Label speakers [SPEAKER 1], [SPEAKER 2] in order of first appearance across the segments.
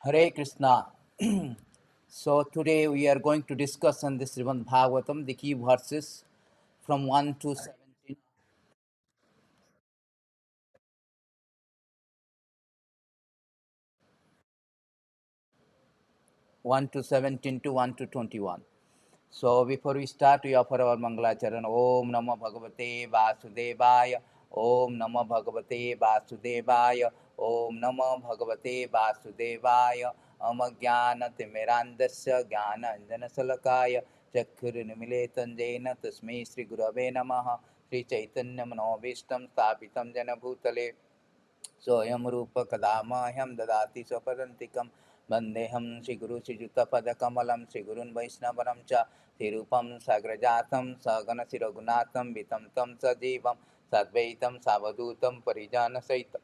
[SPEAKER 1] Hare Krishna. So today we are going to discuss on this Srimad Bhagavatam, the key verses from 1 to 17, 1 to 17 to 1 to 21. So before we start, we offer our Mangalacharan. Om Namo Bhagavate Vasudevaya. Om Namo Bhagavate Vasudevaya. Om Namo Bhagavate Vasudevaya. Amagyan Timirandasya Jnana Anjana Salakaya. Chakkhurinimiletan Jena Tasmai Sri Gurave Namaha. Sri Chaitanya Manobishtam Stapitam Jana Bhutale. सोऽयं रूपकदा मह्यं ददाति स्वपदन्तिकं वन्देऽहं श्रीगुरुश्रीयुतपदकमलं श्रीगुरुन् वैष्णवं च श्रीरूपं साग्रजातं सगणशिरघुनाथं वितं तं सजीवं सद्वैतं सावधूतं परिजनसहितं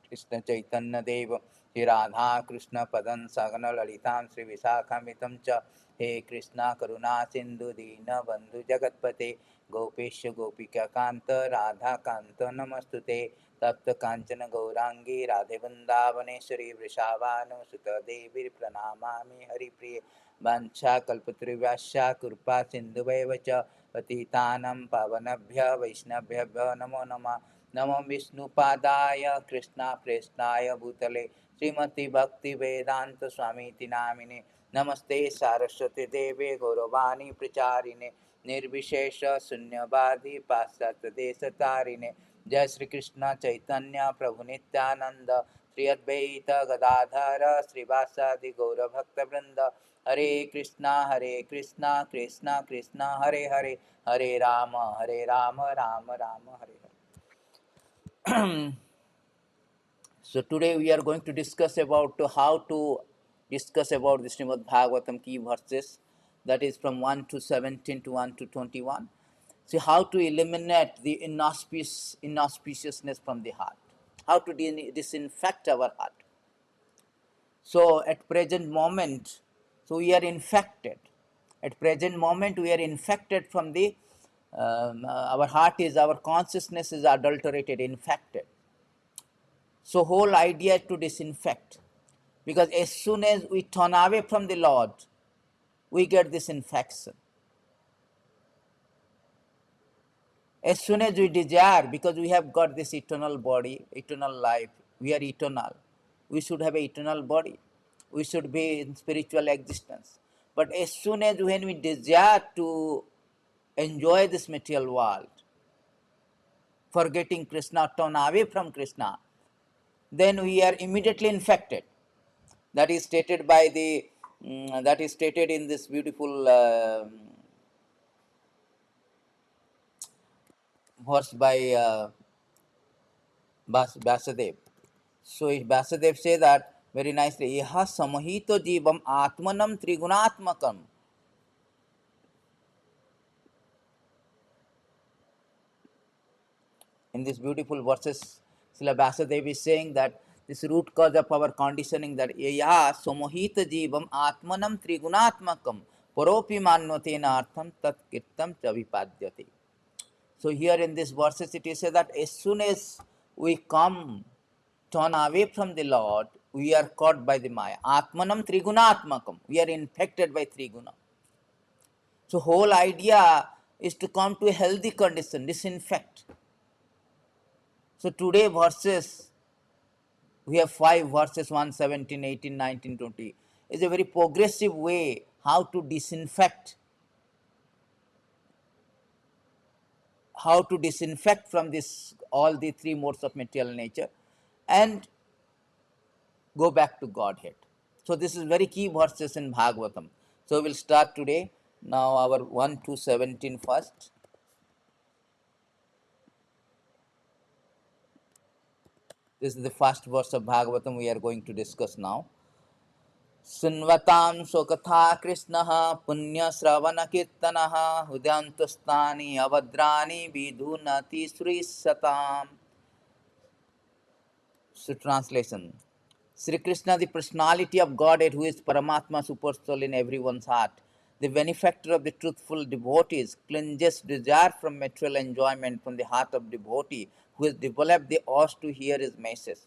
[SPEAKER 1] कृष्णचैतन्यदेव श्रीराधाकृष्णपदं सगणललितां श्रीविशाखान्वितं च हे कृष्णा करुणा सिन्धु दीनबन्धु जगत्पते गोपेश गोपिकान्त राधाकान्त नमस्तुते तप्त कांचन गौरांगी राधे वृंदावनेश्वरी वृषावानुसुत देवी प्रणमामि हरिप्रिय वंशा कल्पतरुभ्यश्च कृपा सिन्धुभैव च पतितानां पावनेभ्यः वैष्णवेभ्यः नमो नमः नमो विष्णुपादाय कृष्णा प्रेष्ठाय भूतले श्रीमती भक्ति वेदांत स्वामीति नामिने नमस्ते सारस्वती देवे गौरवाणी प्रचारिणे निर्विशेष शून्यवादी पाश्चात्य देशतारिणे जय श्री कृष्ण चैतन्य प्रभु नित्यानंद श्री अद्वैत गदाधर श्रीवासादि गौरभक्तवृंद हरे Krishna Krishna Krishna Hare Hare Hare Ram Ram Ram Hare Hare. So today we are going to discuss about how to discuss about the Srimad Bhagavatam key verses, that is from 1 to 17 to 1 to 21. See how to eliminate the inauspiciousness from the heart, how to disinfect our heart. So at present moment, so we are infected. At present moment, we are infected from the our heart is, our consciousness is adulterated, infected. So whole idea is to disinfect, because as soon as we turn away from the Lord, we get this infection. As soon as we desire, because we have got this eternal body, eternal life, we are eternal. We should have an eternal body. We should be in spiritual existence. But as soon as when we desire to enjoy this material world, forgetting Krishna, turn away from Krishna, then we are immediately infected. That is stated by the that is stated in this beautiful verse by Vasudev. So Vasudev say that very nicely. Iha samahito jivam atmanam trigunatmakam. In this beautiful verses, Srila Vasudev is saying that this root cause of our conditioning, that Iha samahita jivam atmanam trigunatmakam paropi mannotena artham tat kirtam chavipadyate. So here in this verses it is said that as soon as we come, turn away from the Lord, we are caught by the Maya. Atmanam trigunatmakam. We are infected by triguna. So whole idea is to come to a healthy condition, disinfect. So today verses, we have 5 verses, 117, 18, 19, 20. Is a very progressive way how to disinfect, from this all the three modes of material nature, and go back to Godhead. So this is very key verses in Bhagavatam. So we'll start today. Now our 1 to 17 first. This is the first verse of Bhagavatam we are going to discuss now. Sunvatam Sokatha Krishna Punya Sravana Kirtanaha Hudantustani Avadrani Vidhunati Sri Satam. So translation. Sri Krishna, the personality of Godhead, who is Paramatma, super soul in everyone's heart, the benefactor of the truthful devotees, cleanses desire from material enjoyment from the heart of devotee, who has developed the urge to hear his message.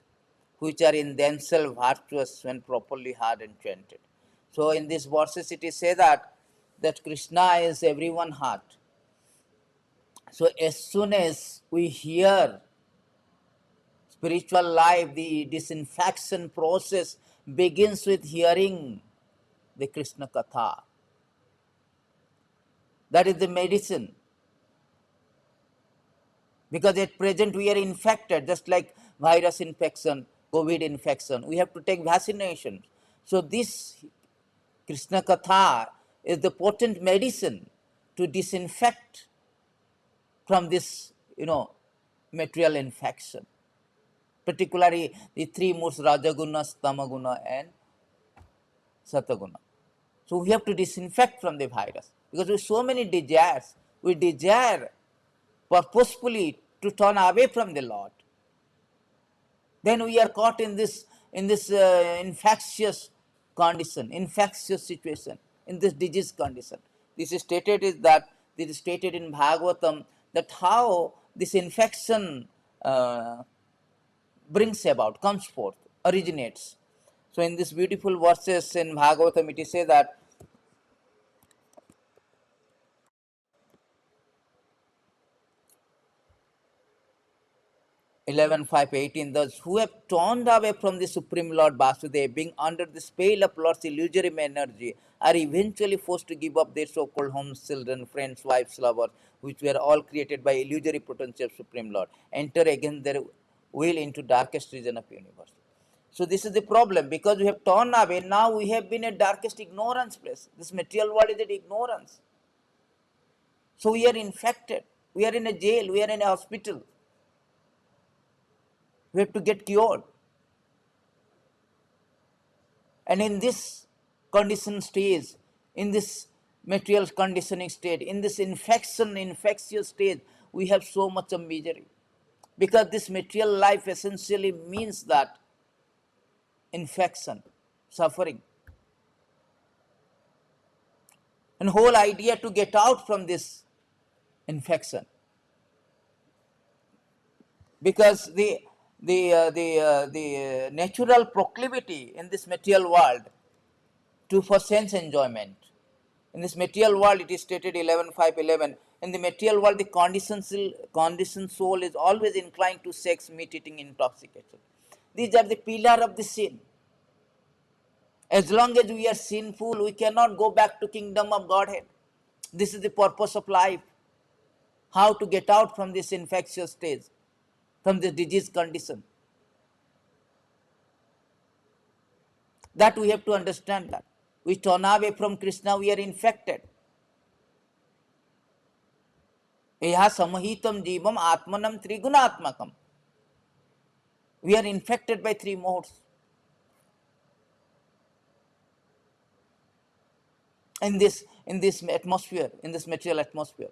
[SPEAKER 1] which are in themselves virtuous when properly heard and chanted. So in these verses it is said that Krishna is everyone's heart. So as soon as we hear spiritual life, the disinfection process begins with hearing the Krishna Katha. That is the medicine. Because at present we are infected, just like virus infection, COVID infection. We have to take vaccinations. So this Krishna Katha is the potent medicine to disinfect from this, material infection. Particularly the three moods, Rajaguna, Tamaguna and Sataguna. So we have to disinfect from the virus. Because with so many desires, we desire purposefully to turn away from the Lord. Then we are caught in this infectious condition, infectious situation, in this disease condition. This is stated in Bhagavatam, that how this infection brings about, comes forth, originates. So in these beautiful verses in Bhagavatam, it is said that 11:5:18, those who have turned away from the Supreme Lord Vasudeva, being under the spell of Lord's illusory energy, are eventually forced to give up their so-called homes, children, friends, wives, lovers, which were all created by illusory potency of Supreme Lord, enter again their will into darkest region of universe. So this is the problem, because we have turned away. Now we have been a darkest ignorance place. This material world is an ignorance. So we are infected. We are in a jail. We are in a hospital. We have to get cured. And in this condition stage, in this material conditioning state, in this infectious stage, we have so much of misery. Because this material life essentially means that infection, suffering. And whole idea to get out from this infection. Because the natural proclivity in this material world for sense enjoyment. In this material world, it is stated 11:5:11. In the material world, the conditioned soul is always inclined to sex, meat eating, intoxication. These are the pillar of the sin. As long as we are sinful, we cannot go back to kingdom of Godhead. This is the purpose of life. How to get out from this infectious stage, from this disease condition. That we have to understand that. We turn away from Krishna, we are infected. Eha samahitam jivam atmanam trigunaatmakam. We are infected by three modes. In this atmosphere, in this material atmosphere.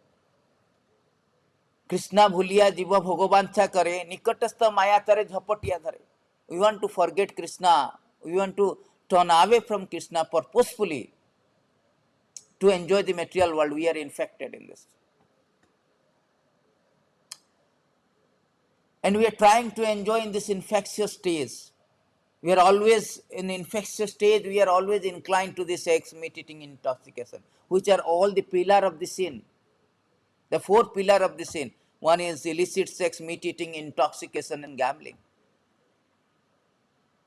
[SPEAKER 1] Krishna bhuliya jiva bhogavancha kare, nikatastha maya tare jhapatiya dhare. We want to forget Krishna. We want to turn away from Krishna purposefully to enjoy the material world. We are infected in this. And we are trying to enjoy in this infectious stage. We are always in infectious stage, we are always inclined to the sex, meat eating, intoxication, which are all the pillar of the sin. The four pillar of the sin. One is illicit sex, meat eating, intoxication, and gambling.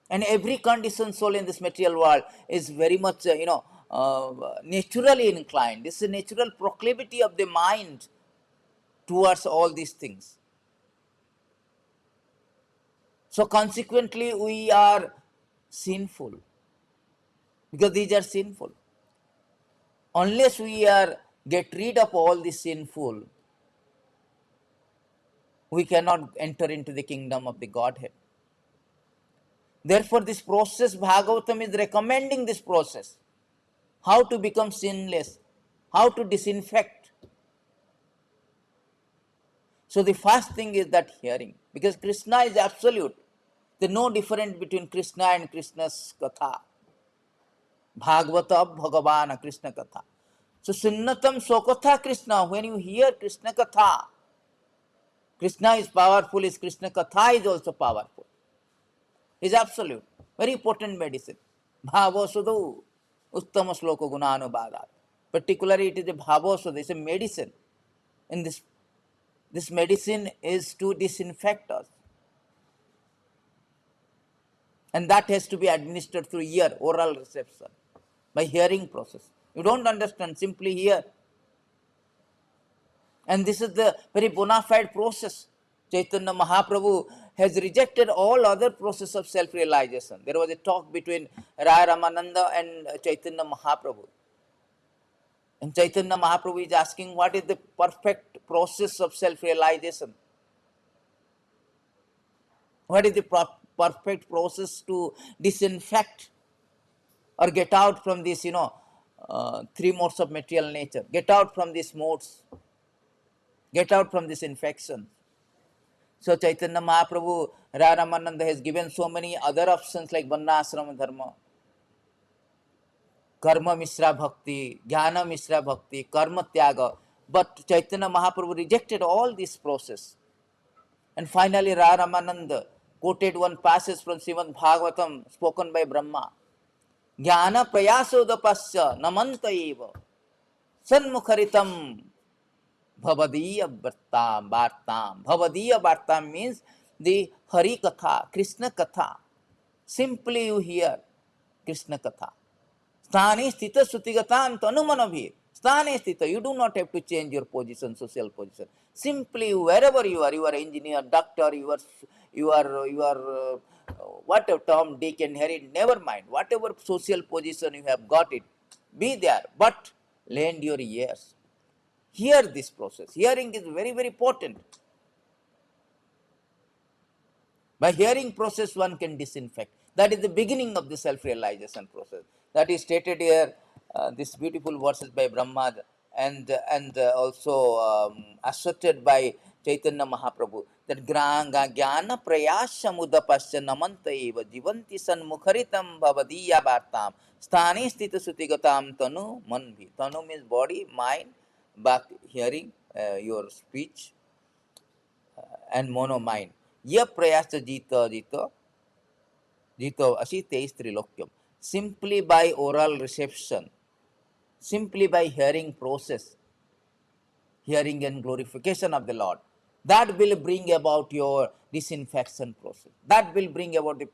[SPEAKER 1] And every conditioned soul in this material world is very much, naturally inclined. This is a natural proclivity of the mind towards all these things. So consequently, we are sinful, because these are sinful. Unless we get rid of all the sinful, we cannot enter into the kingdom of the Godhead. Therefore, this process, Bhagavatam is recommending this process. How to become sinless, how to disinfect. So the first thing is that hearing, because Krishna is absolute. There is no difference between Krishna and Krishna's Katha. Bhagavata Bhagavana Krishna Katha. So Sunnatam Sokatha Krishna, when you hear Krishna Katha, Krishna is powerful, is Krishna Katha is also powerful. is absolute, very potent medicine. Bhava Sudhu, Uttama Sloka Gunanubhada. Particularly, it is a Bhava Sudhu, it's a medicine. In this medicine is to disinfect us. And that has to be administered through ear, oral reception, by hearing process. You don't understand, simply hear. And this is the very bona fide process. Chaitanya Mahaprabhu has rejected all other process of self-realization. There was a talk between Raya Ramananda and Chaitanya Mahaprabhu. And Chaitanya Mahaprabhu is asking, what is the perfect process of self-realization? What is the perfect process to disinfect or get out from this, three modes of material nature? Get out from these modes. Get out from this infection. So Chaitanya Mahaprabhu, Ramananda has given so many other options like Varnashrama Dharma, Karma Mishra Bhakti, Jnana Mishra Bhakti, Karma Tyaga. But Chaitanya Mahaprabhu rejected all this process. And finally Ramananda quoted one passage from Srimad Bhagavatam spoken by Brahma. Jnana Prayasodapasya Namanta Eva Sanmukharitam Bhavadiya Vartam. Bhavadiya Vartam means the Hari Katha, Krishna Katha. Simply you hear Krishna Katha. Sthane sthita sutigatam tanumanabhir. Sthane sthita. You do not have to change your position, social position. Simply wherever you are engineer, doctor, you are whatever Tom, Dick and Harry, never mind. Whatever social position you have got it, be there. But lend your ears. Hear this process. Hearing is very, very important. By hearing process, one can disinfect. That is the beginning of the self-realization process. That is stated here, this beautiful verses by Brahma and also asserted by Chaitanya Mahaprabhu, that granga jnana prayashamudapasya namanta eva jivanti sanmukharitam bhavadiya bhartam sthane sthita sutigatam tanu manbhi. Tanu means body, mind, back hearing, your speech, and mono mind. Ye prayasa jito asite trilokyam. Simply by oral reception, simply by hearing process, hearing and glorification of the Lord, that will bring about your disinfection process. That will bring about the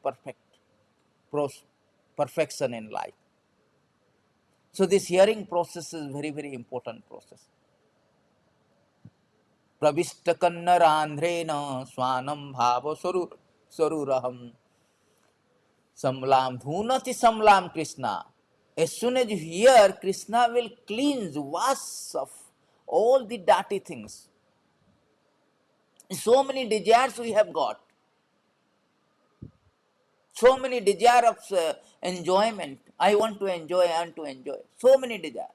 [SPEAKER 1] perfection in life. So this hearing process is very, very important process. Pravishtakannarandhrena swanam bhava saruraham samlam dhunati samlam Krishna. As soon as you hear, Krishna will cleanse, wash of all the dirty things. So many desires we have got. So many desire of enjoyment. I want to enjoy, I want to enjoy. So many desire.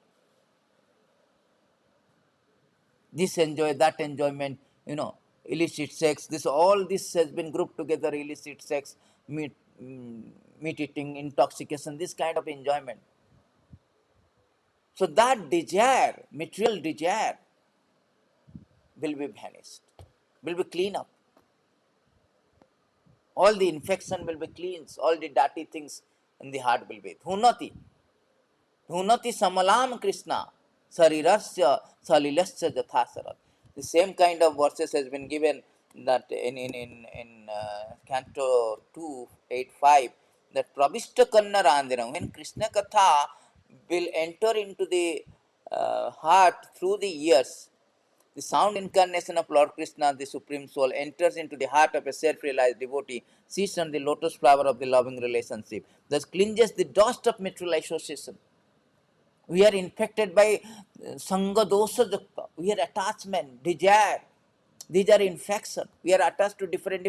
[SPEAKER 1] This enjoy, that enjoyment, illicit sex. All this has been grouped together. Illicit sex, meat eating, intoxication, this kind of enjoyment. So that desire, material desire, will be vanished, will be cleaned up. All the infection will be cleansed, all the dirty things in the heart will be. Dhunati samalam Krishna, sarirasya salilasya jathasarat. The same kind of verses has been given that in Canto 2:8-5, that Pravishta Kannarandinam, when Krishna Katha will enter into the heart through the ears, the sound incarnation of Lord Krishna, the Supreme Soul, enters into the heart of a self-realized devotee, sees on the lotus flower of the loving relationship, thus cleanses the dust of material association. We are infected by Sangha Dosa Jakta. We are attachment, desire. These are infection. We are attached to different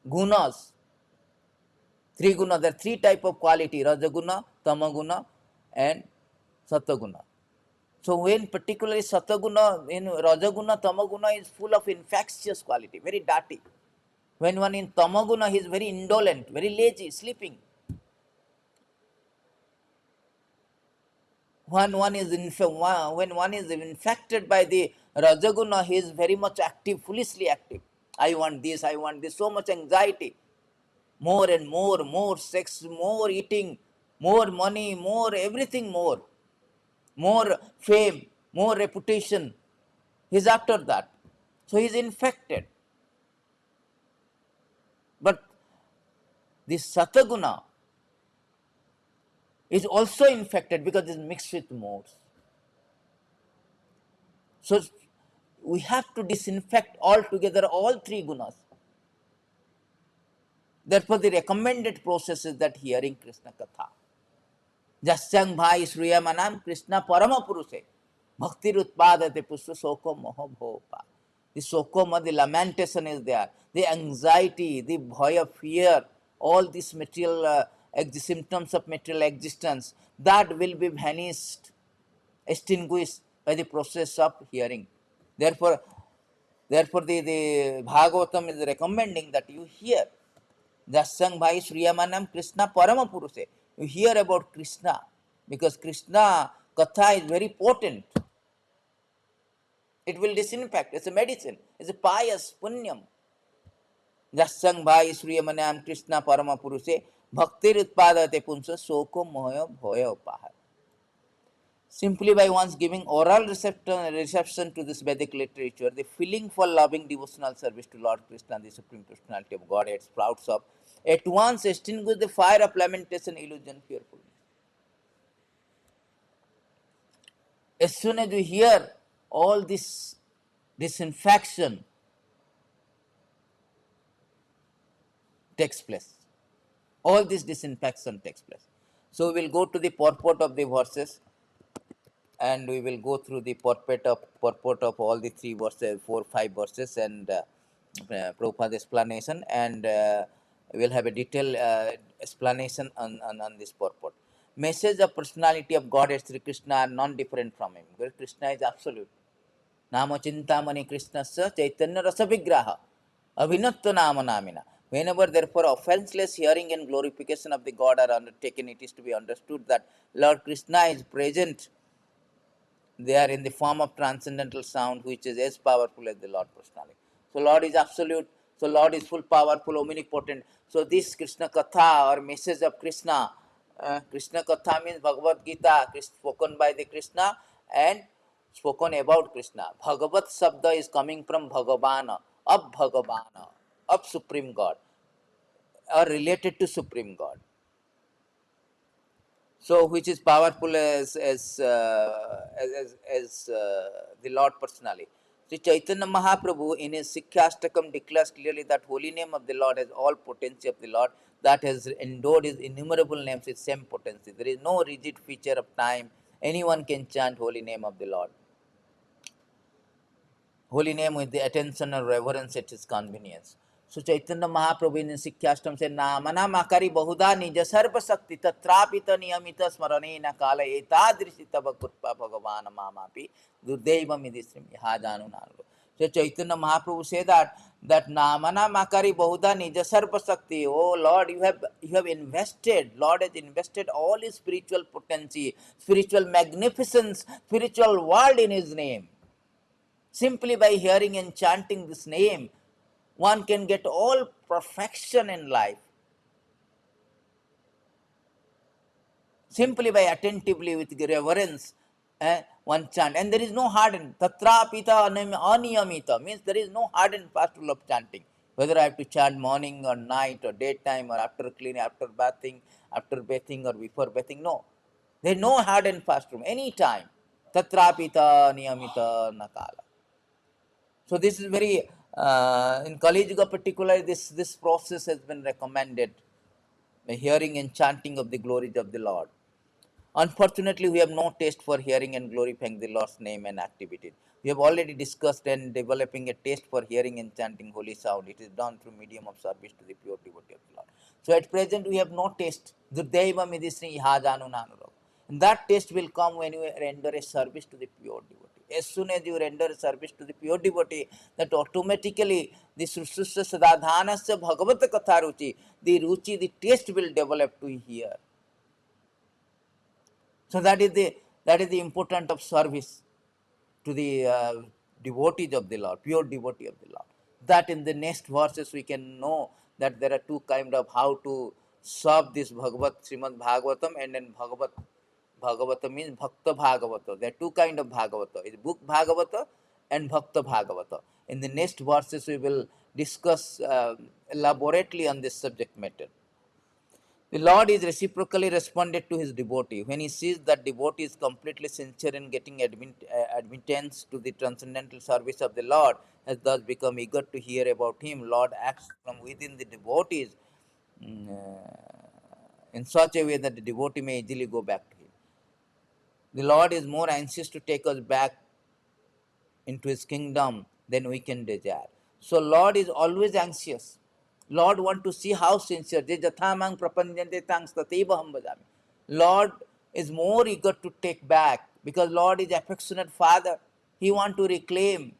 [SPEAKER 1] gunas. Three guna. There are three type of quality: Rajaguna, Tamaguna, and Sataguna. So when particularly Sataguna, in Rajaguna, Tamaguna is full of infectious quality, very dirty. When one in Tamaguna, he is very indolent, very lazy, sleeping. When one is infected by the Rajaguna, he is very much active, foolishly active. I want this, I want this, so much anxiety. More and more sex, more eating, more money, more everything, more fame, more reputation. He's after that. So he's infected. But this Sataguna is also infected because it's mixed with modes. So we have to disinfect altogether all three gunas. Therefore, the recommended process is that hearing Krishna Katha. Jasyang bhai Sriyamanam Krishna Parama Puruse. Bhakti Rutpadate Pusu Soko Moho Bhopa. The Sokoma, the lamentation is there. The anxiety, the bhaya, fear, all these material symptoms of material existence, that will be vanished, extinguished by the process of hearing. Therefore, the Bhagavatam is recommending that you hear. Jasyang bhai Sriyamanam Krishna Parama Puruse. You hear about Krishna because Krishna Katha is very potent. It will disinfect. It's a medicine. It's a pious punyam. Jasyang bhai Sriyamanam Krishna Parama Puruse Bhaktir Utpadate Punsa Soko Moya Bhoya Upahar. Simply by once giving oral reception to this Vedic literature, the feeling for loving devotional service to Lord Krishna, the Supreme Personality of Godhead, sprouts up, at once extinguish the fire of lamentation, illusion, fearfulness. As soon as you hear all this disinfection takes place, all this disinfection takes place. So we will go to the purport of the verses, and we will go through the purport of all the three verses, 4-5 verses, and Prabhupada's explanation, and we'll have a detailed explanation on this purport. Message of personality of God as Sri Krishna are non-different from him. Because Krishna is absolute. Nama Chintamani Krishnasya Chaitanya Rasa Vigraha Abhinatta Nama Namina. Whenever therefore offenseless hearing and glorification of the God are undertaken, it is to be understood that Lord Krishna is present. They are in the form of transcendental sound, which is as powerful as the Lord personally. So Lord is absolute. So Lord is full, powerful, omnipotent. So this Krishna Katha or message of Krishna, Krishna Katha means Bhagavad Gita, spoken by the Krishna and spoken about Krishna. Bhagavat Sabda is coming from Bhagavana, of Supreme God, or related to Supreme God. So, which is powerful as the Lord personally. Sri Chaitanya Mahaprabhu in his Sikhyastakam declares clearly that holy name of the Lord has all potency of the Lord, that has endowed his innumerable names with same potency. There is no rigid feature of time. Anyone can chant holy name of the Lord. Holy name with the attention and reverence at his convenience. So Chaitanya Mahaprabhu in Sikhyastam said, Namana Makari Bahuda Nija Sarva Sakti Tatrapita Niyamita Smaranena Kala Etadrishita Bhakutpa Bhagavana Mamapi Durdeva Midisrim Yahajanu Nalgo. So Chaitanya Mahaprabhu said that Namana Makari Bahuda Nija Sarva Sakti. Oh Lord, you have invested, Lord has invested all his spiritual potency, spiritual magnificence, spiritual world in his name. Simply by hearing and chanting this name, one can get all perfection in life. Simply by attentively with reverence, one chant. And there is no hard and tatrapita aniyamita means there is no hard and fast rule of chanting. Whether I have to chant morning or night or daytime or after cleaning, after bathing or before bathing. No. There is no hard and fast rule. Any time. Tatrapita niyamita nakala. So this is very, in Kali Yuga particularly, this process has been recommended, the hearing and chanting of the glories of the Lord. Unfortunately, we have no taste for hearing and glorifying the Lord's name and activities. We have already discussed and developing a taste for hearing and chanting holy sound. It is done through medium of service to the pure devotee of the Lord. So at present, we have no taste. Durdeva midisri ihajanu nanuro. And that taste will come when you render a service to the pure devotee. As soon as you render a service to the pure devotee, that automatically the Srushusya Sadadhanasya Bhagavata Katha Ruchi, the taste will develop to hear. So that is the importance of service to the devotees of the Lord, pure devotee of the Lord. that in the next verses we can know that there are two kind of how to serve this Bhagavat Srimad Bhagavatam, and then Bhagavata means Bhakta Bhagavata. There are two kind of Bhagavata. It's book Bhagavata and Bhakta Bhagavata. In the next verses we will discuss elaborately on this subject matter. The Lord is reciprocally responded to his devotee. When he sees that devotee is completely sincere in getting admittance to the transcendental service of the Lord, has thus become eager to hear about him, Lord acts from within the devotees in such a way that the devotee may easily go back to him. The Lord is more anxious to take us back into his kingdom than we can desire. So Lord is always anxious. Lord want to see how sincere. Lord is more eager to take back because Lord is affectionate Father. He want to reclaim.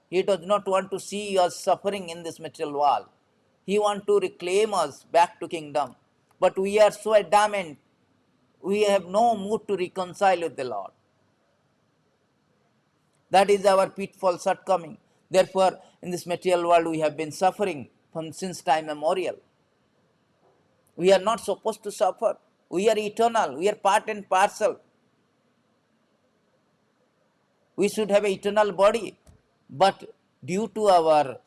[SPEAKER 1] He does not want to see us suffering in this material world. He want to reclaim us back to kingdom. But we are so adamant. We have no mood to reconcile with the Lord. That is our pitfall shortcoming. Therefore, in this material world, we have been suffering from since time memorial. We are not supposed to suffer. We are eternal. We are part and parcel. We should have an eternal body. But due to our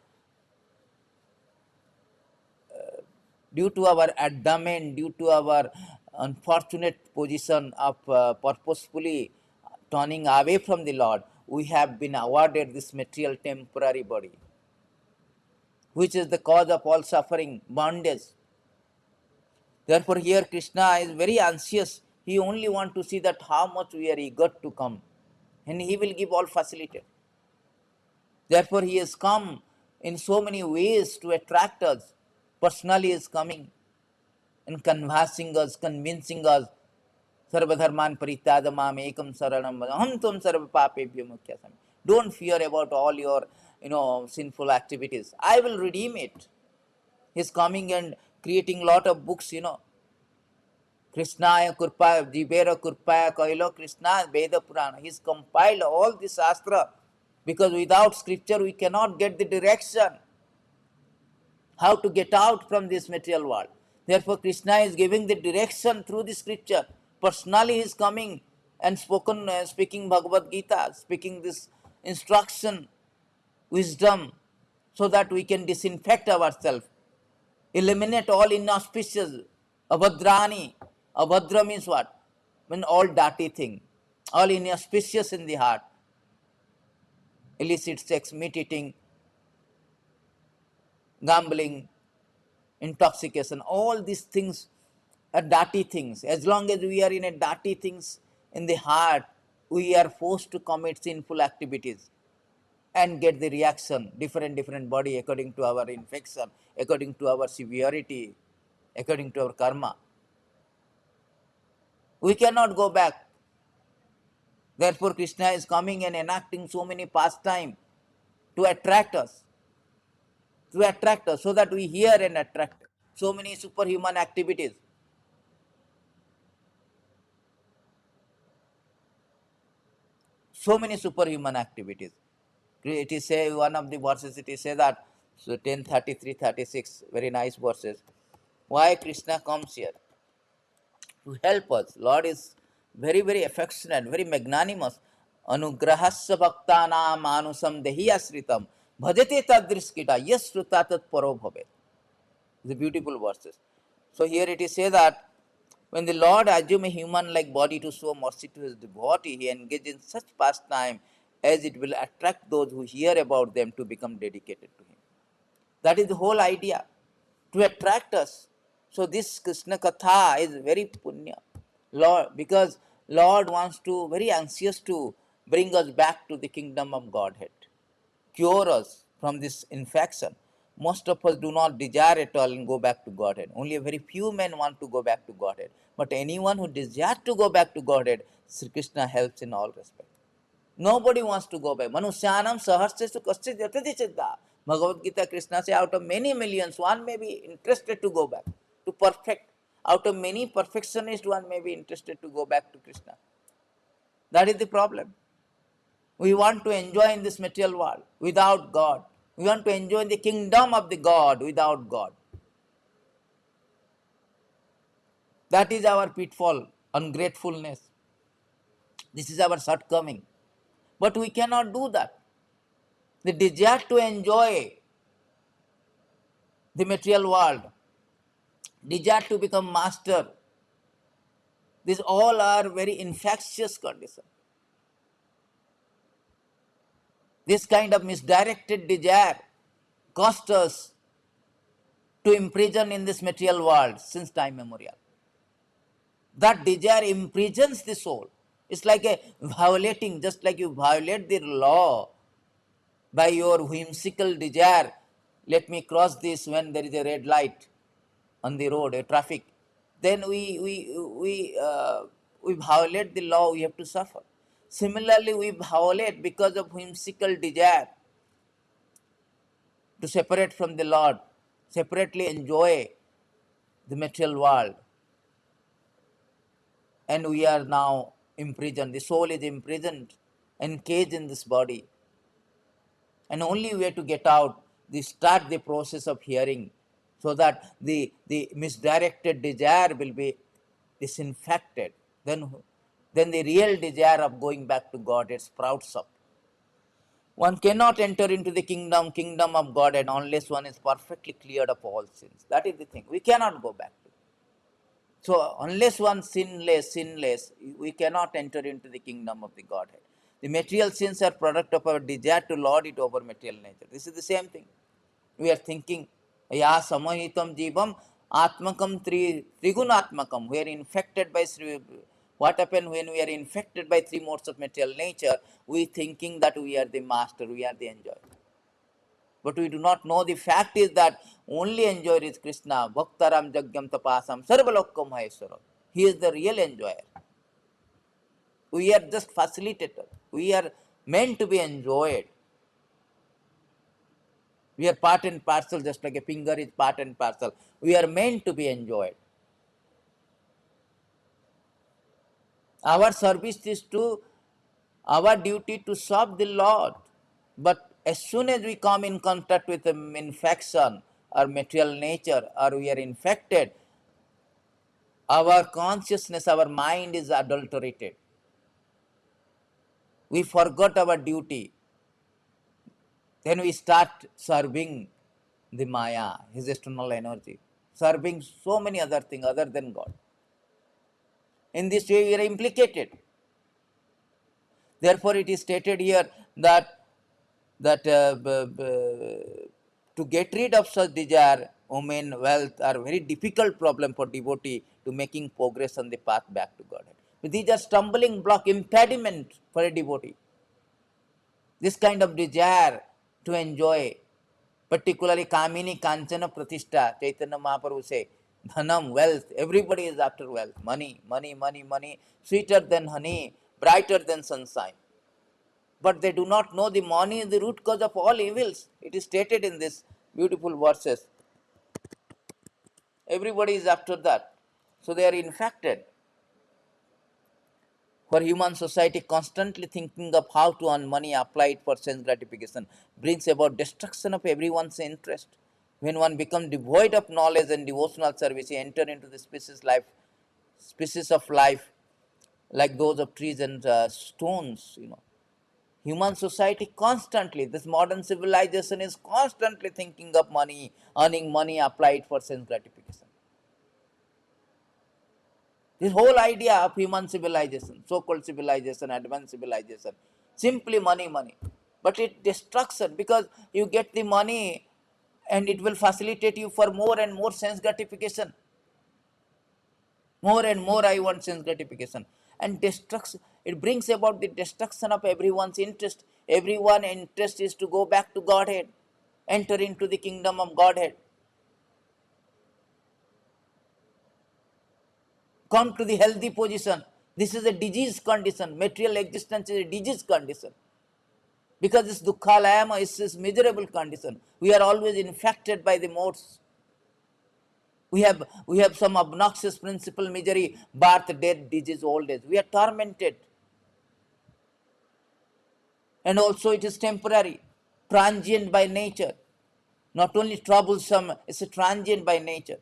[SPEAKER 1] adamant, due to our unfortunate position of purposefully turning away from the Lord, we have been awarded this material temporary body, which is the cause of all suffering, bondage. Therefore, here Krishna is very anxious. He only wants to see that how much we are eager to come, and he will give all facility. Therefore, he has come in so many ways to attract us. Personally, he is coming and conversing us, convincing us. Sarvadharman paritadamam ekam saranam aham tvam sarva papebhyo mukhyasami. Don't fear about all your sinful activities. I will redeem it. He is coming and creating lot of books, Krishnaya Kurpaya, Jivera Kurpaya Kailo Krishna Veda Purana. He's compiled all the Shastra because without scripture we cannot get the direction how to get out from this material world. Therefore, Krishna is giving the direction through the scripture. Personally, he is coming and speaking Bhagavad Gita, speaking this instruction, wisdom, so that we can disinfect ourselves, eliminate all inauspicious, abhadrani. Abhadra means what? When all dirty thing, all inauspicious in the heart, illicit sex, meat eating, gambling, intoxication, all these things are dirty things. As long as we are in a dirty things in the heart, we are forced to commit sinful activities and get the reaction, different body according to our infection, according to our severity, according to our karma. We cannot go back. Therefore, Krishna is coming and enacting so many pastime to attract us, so that we hear and attract. So many superhuman activities. So many superhuman activities. It is say one of the verses. It is say that so 10:33-36, very nice verses. Why Krishna comes here? To help us. Lord is very affectionate, very magnanimous. Anugrahasya bhaktanam manusam dehi asritam bhajate tadriskita yes srutatat paro bhavet. The beautiful verses. So here it is say that when the Lord assume a human-like body to show mercy to his devotee, he engages in such pastime as it will attract those who hear about them to become dedicated to him. That is the whole idea, to attract us. So this Krishna Katha is very punya. Lord, because Lord wants to, very anxious to bring us back to the kingdom of Godhead, cure us from this infection. Most of us do not desire at all and go back to Godhead. Only a very few men want to go back to Godhead. But anyone who desires to go back to Godhead, Sri Krishna helps in all respects. Nobody wants to go back. Manusyanam saharseshu kaschit yatati siddha. Bhagavad Gita, Krishna says, out of many millions, one may be interested to go back, to perfect. Out of many perfectionists, one may be interested to go back to Krishna. That is the problem. We want to enjoy in this material world without God. We want to enjoy the kingdom of the God without God. That is our pitfall, ungratefulness. This is our shortcoming. But we cannot do that. The desire to enjoy the material world, desire to become master, these all are very infectious conditions. This kind of misdirected desire caused us to imprison in this material world since time memorial. That desire imprisons the soul. It's like a violating, just like you violate the law by your whimsical desire. Let me cross this when there is a red light on the road, a traffic. Then we violate the law. We have to suffer. Similarly, we violate because of whimsical desire to separate from the Lord, separately enjoy the material world. And we are now imprisoned. The soul is imprisoned, encaged in this body. And only way to get out, we start the process of hearing, so that the misdirected desire will be disinfected. Then the real desire of going back to God, it sprouts up. One cannot enter into the kingdom of God, and unless one is perfectly cleared of all sins. That is the thing. We cannot go back to. So unless one sinless, we cannot enter into the kingdom of the Godhead. The material sins are product of our desire to lord it over material nature. This is the same thing. We are thinking, ya samahitam jivam atmakam trigunatmakam. We are infected by what happened when we are infected by three modes of material nature? We thinking that we are the master, we are the enjoyer. But we do not know the fact is that only enjoyer is Krishna. Bhaktaram Jagyam Tapasam Sarvalokam Maheswaram. He is the real enjoyer. We are just facilitators. We are meant to be enjoyed. We are part and parcel, just like a finger is part and parcel. We are meant to be enjoyed. Our service is to, our duty to serve the Lord. But as soon as we come in contact with an infection or material nature, or we are infected, our consciousness, our mind is adulterated. We forgot our duty. Then we start serving the Maya, his external energy, serving so many other things other than God. In this way, we are implicated. Therefore, it is stated here that to get rid of such desire, women, wealth are very difficult problem for devotee to making progress on the path back to Godhead. But these are stumbling block, impediment for a devotee. This kind of desire to enjoy, particularly Kamini Kanchana Pratishtha, Chaitanya Mahaprabhu say, Dhanam, wealth, everybody is after wealth, money, money, money, money, sweeter than honey, brighter than sunshine. But they do not know the money is the root cause of all evils. It is stated in this beautiful verses. Everybody is after that. So they are infected. For human society, constantly thinking of how to earn money applied for sense gratification brings about destruction of everyone's interest. When one becomes devoid of knowledge and devotional service, he enters into the species of life like those of trees and stones. Human society constantly, this modern civilization is constantly thinking of money, earning money applied for sense gratification. This whole idea of human civilization, so-called civilization, advanced civilization, simply money, money. But it destruction, because you get the money and it will facilitate you for more and more sense gratification. More and more I want sense gratification. And destruction, it brings about the destruction of everyone's interest. Everyone's interest is to go back to Godhead, enter into the kingdom of Godhead. Come to the healthy position. This is a disease condition. Material existence is a disease condition. Because this dukkhalayama is this miserable condition. We are always infected by the modes. We have some obnoxious principle, misery, birth, death, disease, old age. We are tormented. And also it is temporary. transient by nature. Not only troublesome, it's a transient by nature.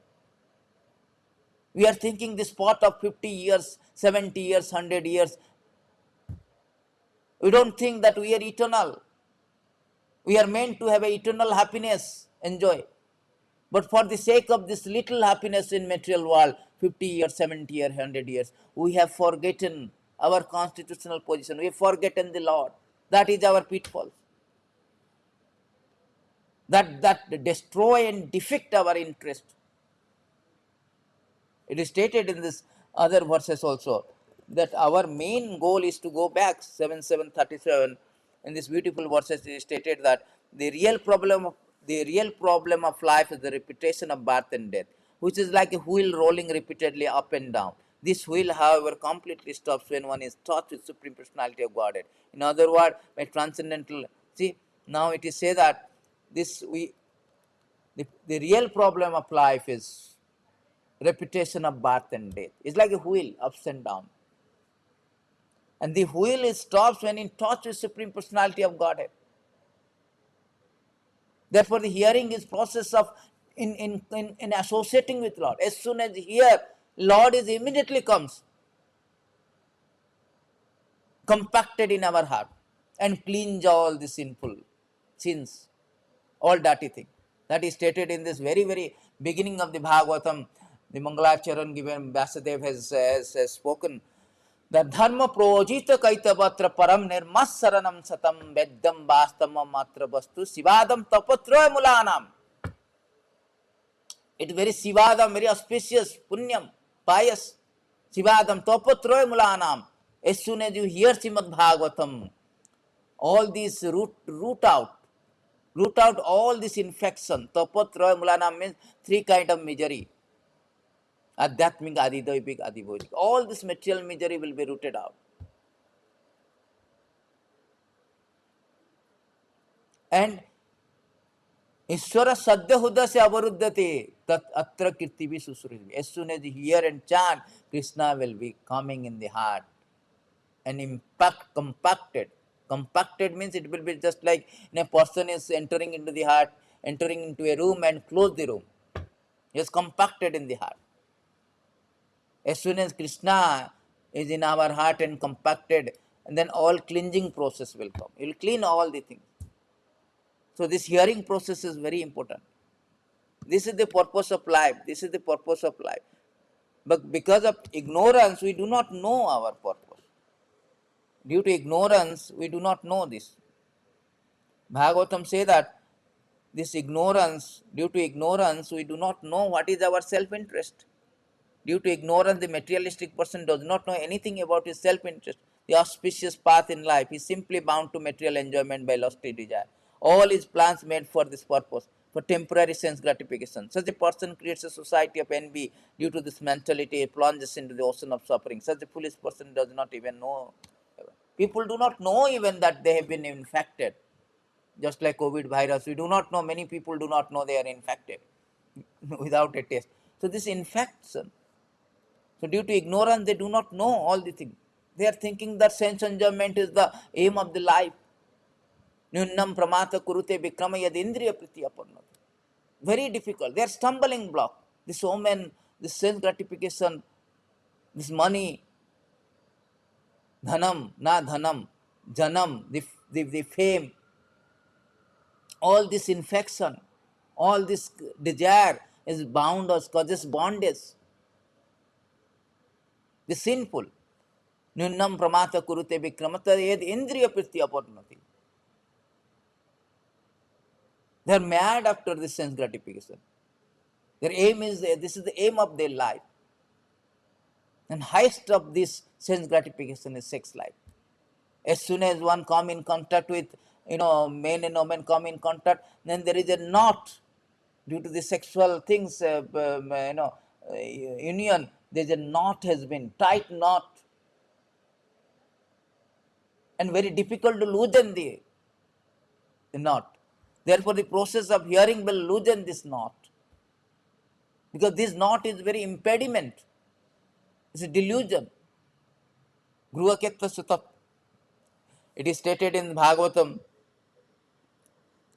[SPEAKER 1] We are thinking this spot of 50 years, 70 years, 100 years. We don't think that we are eternal. We are meant to have a eternal happiness, enjoy. But for the sake of this little happiness in material world, 50 years, 70 years, 100 years, we have forgotten our constitutional position. We have forgotten the Lord. That is our pitfall. That destroy and defect our interest. It is stated in this other verses also that our main goal is to go back. 7:37. In this beautiful verses it is stated that the real problem of life is the repetition of birth and death, which is like a wheel rolling repeatedly up and down. This wheel, however, completely stops when one is touched with Supreme Personality of Godhead. In other words, by transcendental. See, now it is said that the real problem of life is repetition of birth and death. It's like a wheel, ups and down. And the wheel stops when in touch with Supreme Personality of Godhead. Therefore, the hearing is process of in associating with Lord. As soon as hear, Lord is immediately comes, compacted in our heart, and cleanse all the sinful sins, all dirty things. That is stated in this very, very beginning of the Bhagavatam. The Mangalacharan given Vasudev has spoken that dharma projita kaitavatra param nirmasaranam satam veddam vastama matra vastu sivadam tapatra mulanam. It is very sivadam, very auspicious, punyam, pious. Sivadam tapatra mulanam. As soon as you hear Srimad Bhagavatam, all these root out all this infection. Tapatra mulanam means three kind of misery. Adhyatmik, Adidaivik, Adibhojik. All this material misery will be rooted out. And Ishwara Sadhya Hudasya Avaruddhate Tat Atra Kirtivi Susurivi. As soon as you hear and chant, Krishna will be coming in the heart and compacted. Compacted means it will be just like a person is entering into the heart, entering into a room and close the room. He is compacted in the heart. As soon as Krishna is in our heart and compacted, and then all cleansing process will come. He will clean all the things. So this hearing process is very important. This is the purpose of life. This is the purpose of life. But because of ignorance, we do not know our purpose. Due to ignorance, we do not know this. Bhagavatam say that this ignorance, due to ignorance, we do not know what is our self-interest. Due to ignorance, the materialistic person does not know anything about his self-interest. The auspicious path in life is simply bound to material enjoyment by lusty desire. All his plans made for this purpose, for temporary sense gratification. Such a person creates a society of envy. Due to this mentality, plunges into the ocean of suffering. Such a foolish person does not even know. People do not know even that they have been infected. Just like COVID virus, we do not know, many people do not know they are infected without a test. So this infection. So due to ignorance, they do not know all the things. They are thinking that sense enjoyment is the aim of the life. Nyunnam pramata kurute vikrama yad indriya priti aparnat. Very difficult. They are stumbling block. This woman, this sense gratification, this money, dhanam, na dhanam, janam, the fame, all this infection, all this desire is bound us, causes bondage. The sinful. Nyunnam pramata kurute vikramata yad indriya priti aparnati. They are mad after this sense gratification. Their aim is, this is the aim of their life. And highest of this sense gratification is sex life. As soon as one come in contact with, men and women come in contact, then there is a knot due to the sexual things, union. There is a knot has been, tight knot. And very difficult to loosen the knot. Therefore, the process of hearing will loosen this knot. Because this knot is very impediment. It's a delusion. Gruvaketta Sutat. It is stated in Bhagavatam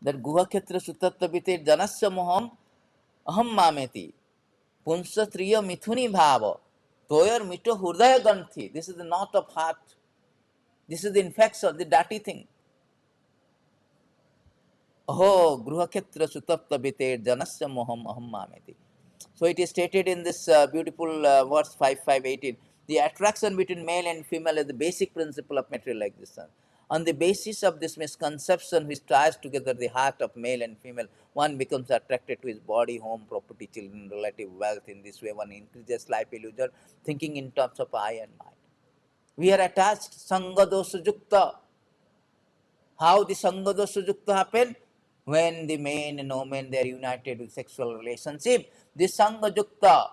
[SPEAKER 1] That Guhakshetra Sutattavite Janasya Moham Aham Mameti Punsatriya Mithuni Bhava Toyar Mito Hurdaya Ganthi. This is the knot of heart. This is the infection, the dirty thing. Oh, Gruhakshetra Sutattavite Janasya Moham Aham Mameti. So it is stated in this beautiful verse 5518. The attraction between male and female is the basic principle of material existence. On the basis of this misconception which ties together the heart of male and female, one becomes attracted to his body, home, property, children, relative wealth. In this way, one increases life illusion, thinking in terms of I and mine. We are attached, Sangha Dosa Jukta. How the Sangha Dosa Jukta happen? When the man and woman they are united with sexual relationship, the Sangha Jukta,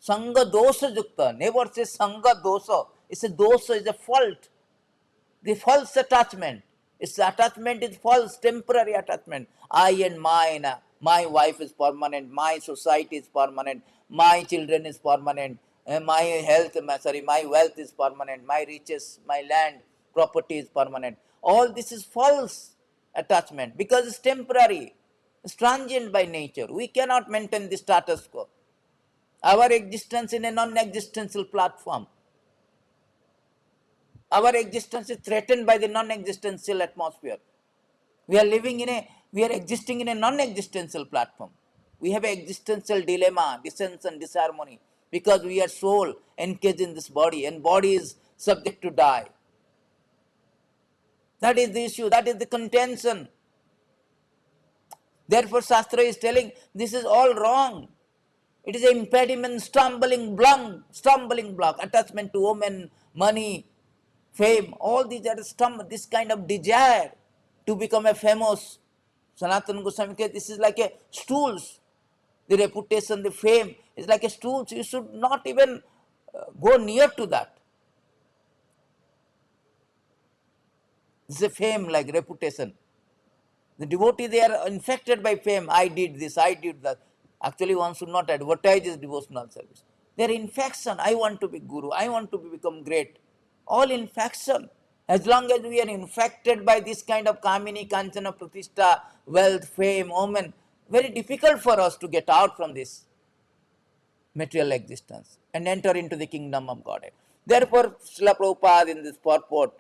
[SPEAKER 1] Sangha Dosa Jukta, never say Sangha Dosa. It's a dosa, is a fault. The false attachment. Its attachment is false, temporary attachment. I and mine, my wife is permanent, my society is permanent, my children is permanent, my health, my wealth is permanent, my riches, my land, property is permanent. All this is false attachment because it's temporary, it's transient by nature. We cannot maintain the status quo. Our existence in a non-existential platform. Our existence is threatened by the non-existential atmosphere. We are existing in a non-existential platform. We have an existential dilemma, dissonance and disharmony, because we are soul encaged in this body, and body is subject to die. That is the issue, that is the contention. Therefore, Shastra is telling this is all wrong. It is an impediment, stumbling block, attachment to woman, money, fame, all these are this kind of desire to become a famous. Sanatana Goswami says this is like a stools. The reputation, the fame is like a stools. You should not even go near to that. This is a fame like reputation. The devotee, they are infected by fame. I did this, I did that. Actually, one should not advertise his devotional service. They are infection. I want to be guru. I want to become great. All infection. As long as we are infected by this kind of kamini, kanchana, pratishtha, wealth, fame, woman, very difficult for us to get out from this material existence and enter into the kingdom of God. Therefore, Srila Prabhupada in this purport,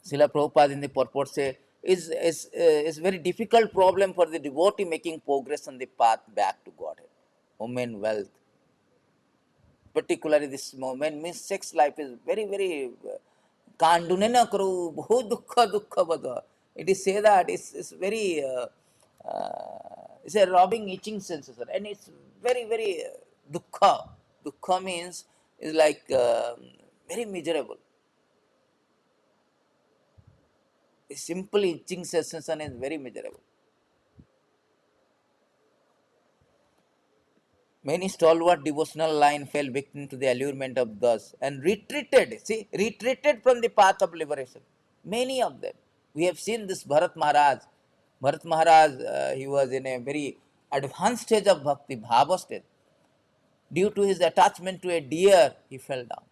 [SPEAKER 1] Srila Prabhupada in the purport say, is very difficult problem for the devotee making progress on the path back to Godhead. Women, wealth. Particularly this moment means sex life is very, very kandune na karo, bahut dukha bada. It is say that it's very, it's a robbing itching senses, and it's very, very dukha. Dukha means is like very miserable. A simple itching sensation is very miserable. Many stalwart devotional line fell victim to the allurement of thus and retreated. See, retreated from the path of liberation. Many of them. We have seen this Bharat Maharaj. Bharat Maharaj, he was in a very advanced stage of bhakti, bhava stage. Due to his attachment to a deer, he fell down.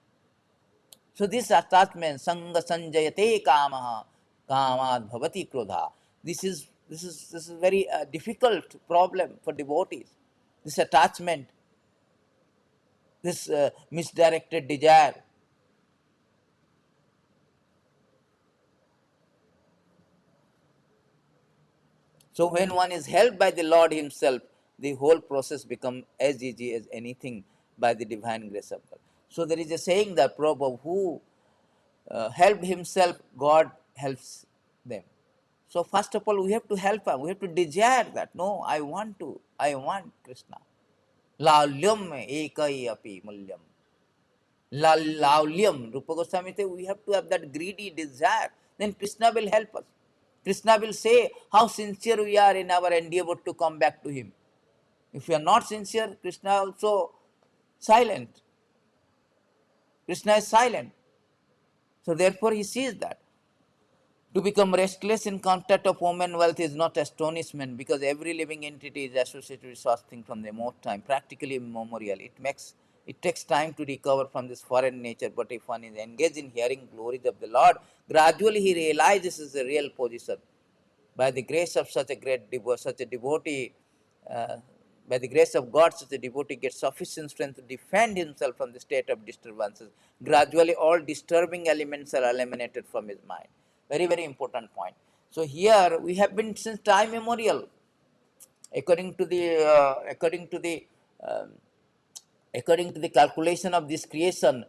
[SPEAKER 1] So this attachment, sanga sanjayate kamaha, kamad bhavati krodha. This is very difficult problem for devotees. This attachment, this misdirected desire. So when one is helped by the Lord Himself, the whole process becomes as easy as anything by the divine grace of God. So there is a saying that Prabhupada, who helped himself, God helps them. So first of all, we have to help her. We have to desire that. No, I want Krishna. Laulyam ekai api mulyam. Laulyam. Rupa Goswami says we have to have that greedy desire. Then Krishna will help us. Krishna will say how sincere we are in our endeavor to come back to Him. If we are not sincere, Krishna also silent. Krishna is silent. So therefore he sees that. To become restless in contact of woman wealth is not astonishment, because every living entity is associated with such thing from the remote time, practically immemorial. It takes time to recover from this foreign nature, but if one is engaged in hearing glories of the Lord, gradually he realizes this is a real position. By the grace of such a such a devotee, uh, by the grace of God, such a devotee gets sufficient strength to defend himself from the state of disturbances. Gradually, all disturbing elements are eliminated from his mind. Very, very important point. So here we have been since time immemorial, according to the um, according to the calculation of this creation,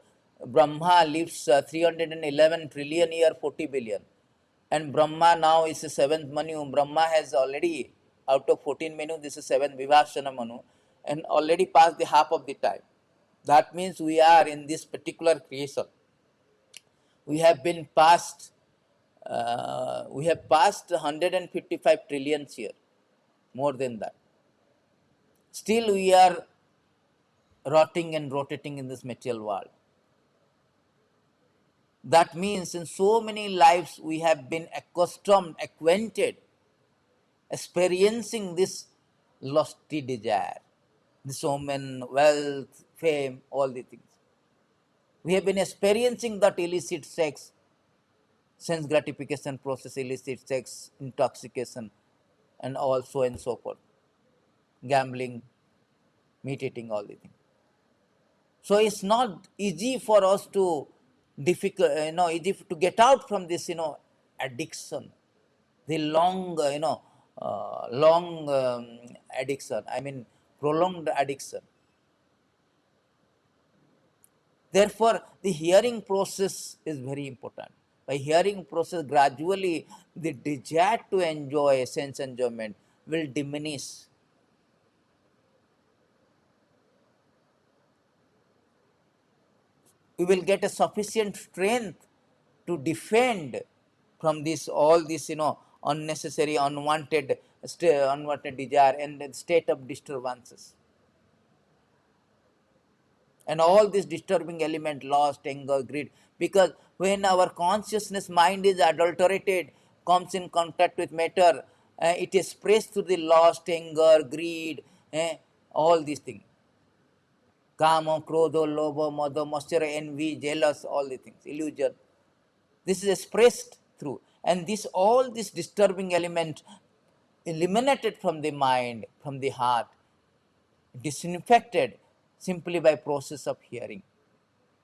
[SPEAKER 1] Brahma lives 311 trillion year 40 billion. And Brahma now is a seventh Manu. Brahma has already, out of 14 Manu, this is seventh Vivashana Manu, and already passed the half of the time. That means we are in this particular creation. We have been past, we have passed 155 trillions here, more than that. Still, we are rotting and rotating in this material world. That means in so many lives we have been accustomed, acquainted, experiencing this lusty desire, this woman, wealth, fame, all the things. We have been experiencing that illicit sex, sense gratification process, illicit sex, intoxication, and all so and so forth. Gambling, meat eating, all the things. So it's not easy for us to easy to get out from this, addiction, the long, long addiction. I mean, prolonged addiction. Therefore, the hearing process is very important. By hearing process, gradually the desire to enjoy sense enjoyment will diminish. We will get a sufficient strength to defend from this all this unnecessary unwanted desire and the state of disturbances, and all this disturbing element, lust, anger, greed. Because when our consciousness mind is adulterated, comes in contact with matter, it is expressed through the lust, anger, greed, all these things. Kama, Krodho, Lobha, Madha, Matsara, envy, jealous, all the things, illusion. This is expressed through. And this all this disturbing element eliminated from the mind, from the heart, disinfected simply by process of hearing.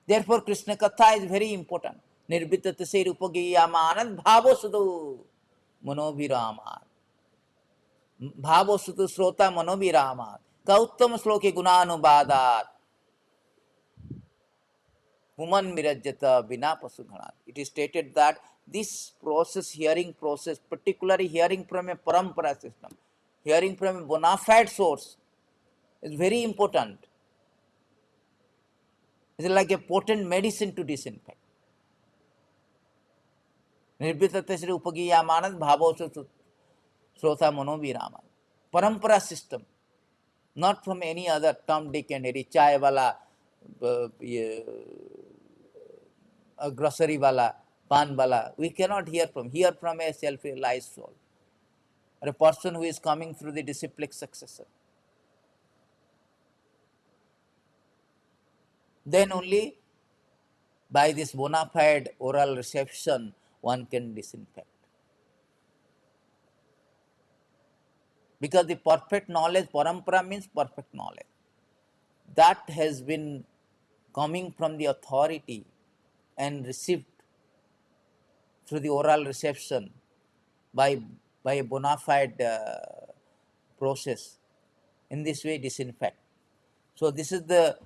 [SPEAKER 1] Therefore, Krishna Katha is very important. Nirbhitat se rupagiyamanat bhavo sudu manobhiramat. Bhavo sudu srota manobhiramat. Ka uttam sloke gunanubadat. Human mirajata bina pasughanat. It is stated that this process, hearing process, particularly hearing from a parampara system, hearing from a bona fide source, is very important. It is like a potent medicine to disinfect. Nirbhitate Sri Upagiyamanat Bhavo Srota Manobhiraman. Parampara system, not from any other Tom, Dick and Harry, chai wala, grocery wala, pan wala. We cannot hear from a self-realized soul, or a person who is coming through the disciplic successor. Then only by this bona fide oral reception one can disinfect. Because the perfect knowledge, parampara means perfect knowledge, that has been coming from the authority and received through the oral reception by, by a bona fide process. In this way, disinfect. So this is the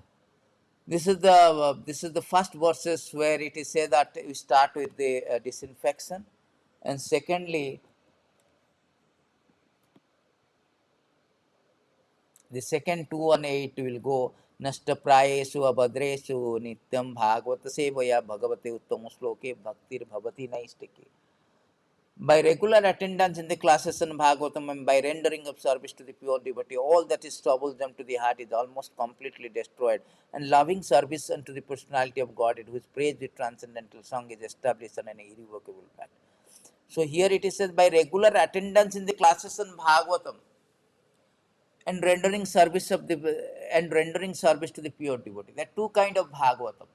[SPEAKER 1] first verses where it is said that we start with the disinfection, and secondly, the second 218 will go nashtaprayeshu abhadreshu nityam bhagavata sevaya bhagavate uttama shloke bhaktir bhavati naistike. By regular attendance in the classes in Bhagavatam and by rendering of service to the pure devotee, all that is troublesome to the heart is almost completely destroyed, and loving service unto the personality of God, whose praise with transcendental song is established on an irrevocable fact. So here it is said, by regular attendance in the classes in Bhagavatam, and rendering service of the and rendering service to the pure devotee. There are two kind of Bhagavatam.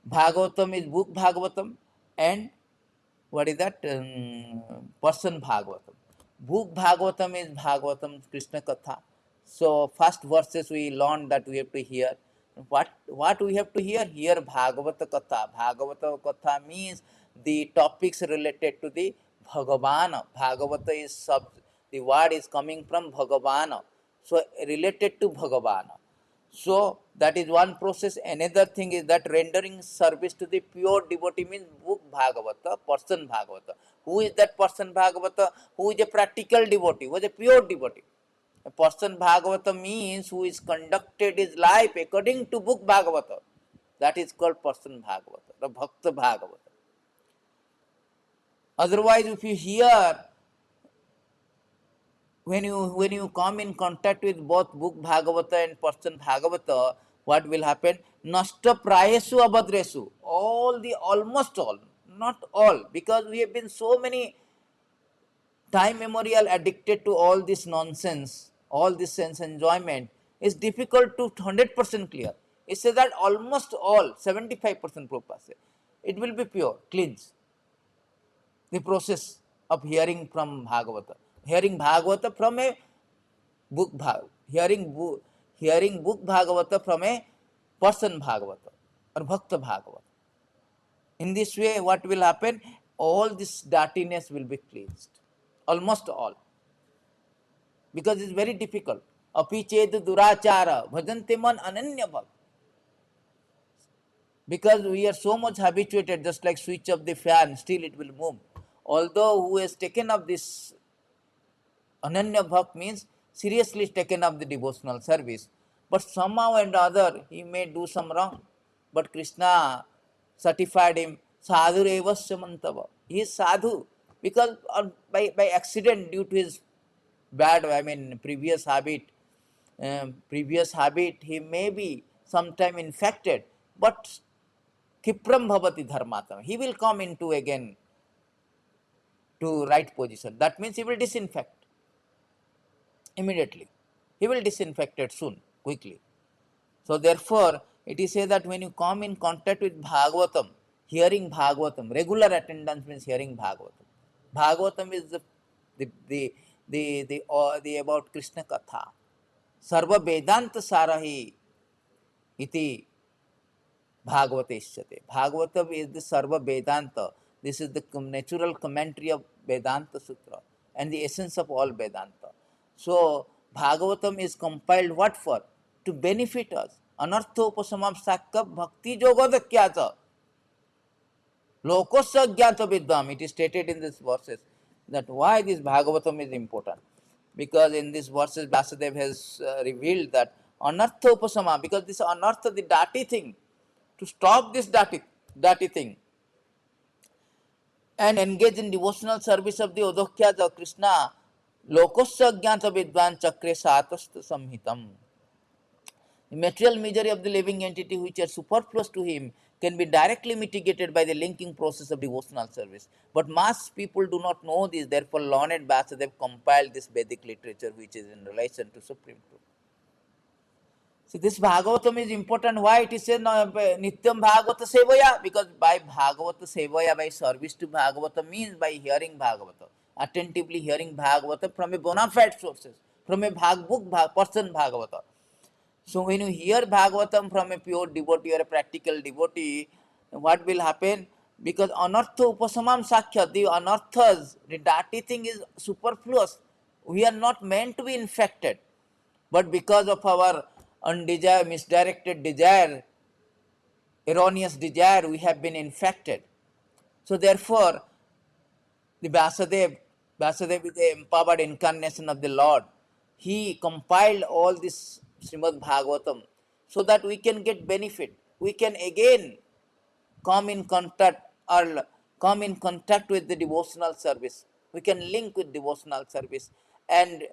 [SPEAKER 1] Bhagavatam is book Bhagavatam, and what is that? Person Bhagavatam. Book Bhagavatam is Bhagavatam Krishna Katha. So first verses we learned that we have to hear. What we have to hear? Hear Bhagavata Katha. Bhagavata Katha means the topics related to the Bhagavana. Bhagavata is the word is coming from Bhagavana. So related to Bhagavana. So that is one process. Another thing is that rendering service to the pure devotee means book Bhagavata, person Bhagavata. Who is that person Bhagavata? Who is a practical devotee? Who is a pure devotee? A person Bhagavata means who is conducted his life according to book Bhagavata. That is called person Bhagavata, the Bhakta Bhagavata. Otherwise, if you hear when you come in contact with both book Bhagavata and person Bhagavata, what will happen? Nasta prayesu abhadresu. Almost all, not all, because we have been so many time memorial addicted to all this nonsense, all this sense enjoyment. It's difficult to 100% clear. It says that almost all, 75% Prabhupada say, it will be pure, cleanse. The process of hearing from Bhagavata. Hearing Bhagavata from a book hearing book Bhagavata from a person Bhagavata or Bhakta Bhagavata. In this way, what will happen? All this dirtiness will be cleansed. Almost all. Because it's very difficult. Api ched durachara bhajante man ananya bhakt. Because we are so much habituated, just like switch of the fan, still it will move. Although who has taken up this Ananya Bhakt means seriously taken up the devotional service, but somehow and other he may do some wrong. But Krishna certified him sadhu evasya mantava. He is sadhu because by accident due to his bad, previous habit, he may be sometime infected, but Kipram bhavati dharmatam. He will come into again to right position. That means he will disinfect immediately. He will disinfect it soon, quickly. So therefore, it is said that when you come in contact with Bhagavatam, hearing Bhagavatam, regular attendance means hearing Bhagavatam. Bhagavatam is the about Krishna Katha. Sarva Vedanta Sarahi iti Bhagavateshyate. Bhagavatam is the Sarva Vedanta. This is the natural commentary of Vedanta Sutra and the essence of all Vedanta. So, Bhagavatam is compiled what for? To benefit us. Anartho upasamam sakya bhakti jogodakyata. Lokosya jnata vidyam. It is stated in these verses that why this Bhagavatam is important. Because in these verses, Vyasadeva has revealed that anartha upasama, because this anartha, the dirty thing, to stop this dirty thing and engage in devotional service of the Odokya of Krishna, lokosya jnata vidvan chakre satastha samhitam. The material misery of the living entity which are superfluous to him can be directly mitigated by the linking process of devotional service. But mass people do not know this, therefore learned Vyasadeva compiled this Vedic literature which is in relation to Supreme Truth. See, this Bhagavatam is important. Why it is said Nityam Bhagavata Sevaya? Because by Bhagavata Sevaya, by service to Bhagavata means by hearing Bhagavata, attentively hearing Bhagavata from a bona fide sources, from a person Bhagavata. So when you hear Bhagavatam from a pure devotee or a practical devotee, what will happen? Because anartha upasamam sakhya, the anarthas, the dirty thing is superfluous. We are not meant to be infected. But because of our undesire, misdirected desire, erroneous desire, we have been infected. So therefore, the Vyasadeva is the empowered incarnation of the Lord. He compiled all this Srimad Bhagavatam so that we can get benefit. We can again come in contact or come in contact with the devotional service. We can link with devotional service and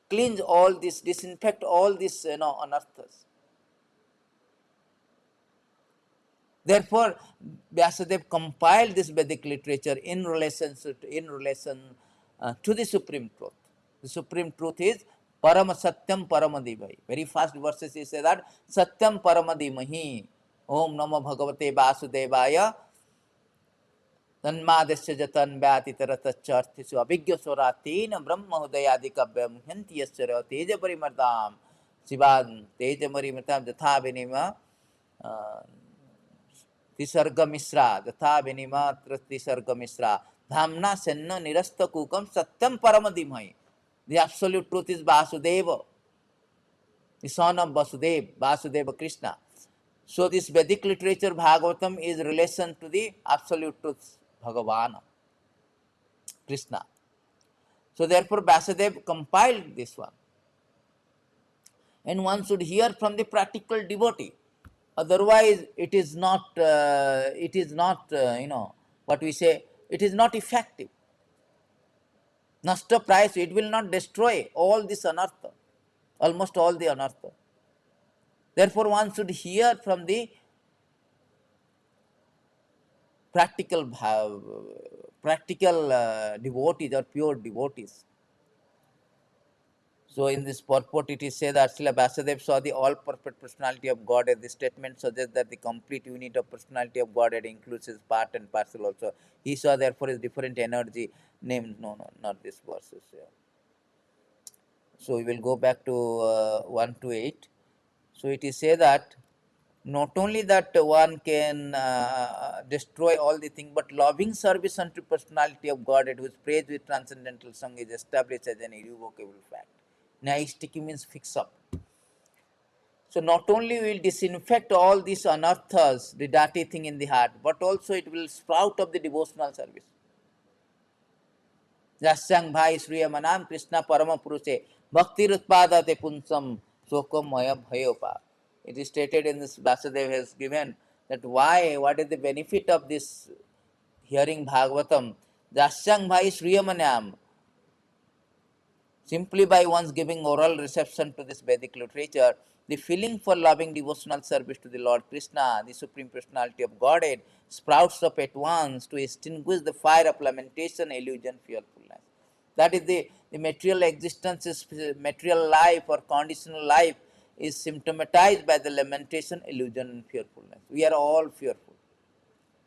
[SPEAKER 1] cleanse all this, disinfect all these anarthas. Therefore, Vyasadeva compiled this Vedic literature in relation to the Supreme Truth. The Supreme Truth is Param Satyam Paramadhimahi. Very fast verses he says that Satyam Paramadhimahi. Om Namo Bhagavate Vasudevaya. तन्मादस्य जतन व्यातितरतश्चार्थिषु अभिज्ञस्वरातेन ब्रह्मोदयादिकव्यं ह्यन्ति यस्य तेजपरिमर्दां शिवान् तेजपरिमर्दां यथा विनिम तिसर्गमिश्रा तथा विनिम तिसर्गमिश्रा धाम्ना सेन्न निरस्तकूकं सत्यं परमधिमहि. The absolute truth is Vasudeva, the son of Vasudev, Vasudeva Krishna. So this Vedic literature Bhagavatam is relation to the absolute truth Bhagavan, Krishna. So therefore Vasudev compiled this one. And one should hear from the practical devotee. Otherwise it is not, what we say, it is not effective. Nasta price, it will not destroy all this anartha, almost all the anartha. Therefore one should hear from the practical devotees or pure devotees. So in this purport it is said that Srila Vasudev saw the all perfect personality of Godhead. This statement suggests that the complete unit of personality of Godhead includes his part and parcel also. He saw therefore his different energy named, no, not this verses. Yeah. So we will go back to 1 to 8. So it is said that not only that one can destroy all the things, but loving service unto personality of Godhead, whose praise with transcendental song is established as an irrevocable fact. Naistiki means fix up. So not only will disinfect all these anarthas, the dirty thing in the heart, but also it will sprout up the devotional service. Jasyang bhai sriyamanam Krishna parama purushe bhakti rutpadate punsam sokam maya bhayopa. It is stated in this, Vasudev has given that why, what is the benefit of this hearing Bhagavatam. Jasyang bhai sriyamanam. Simply by one's giving oral reception to this Vedic literature, the feeling for loving devotional service to the Lord Krishna, the Supreme Personality of Godhead, sprouts up at once to extinguish the fire of lamentation, illusion, fearfulness. That is the material existence, is material life or conditional life is symptomatized by the lamentation, illusion, and fearfulness. We are all fearful.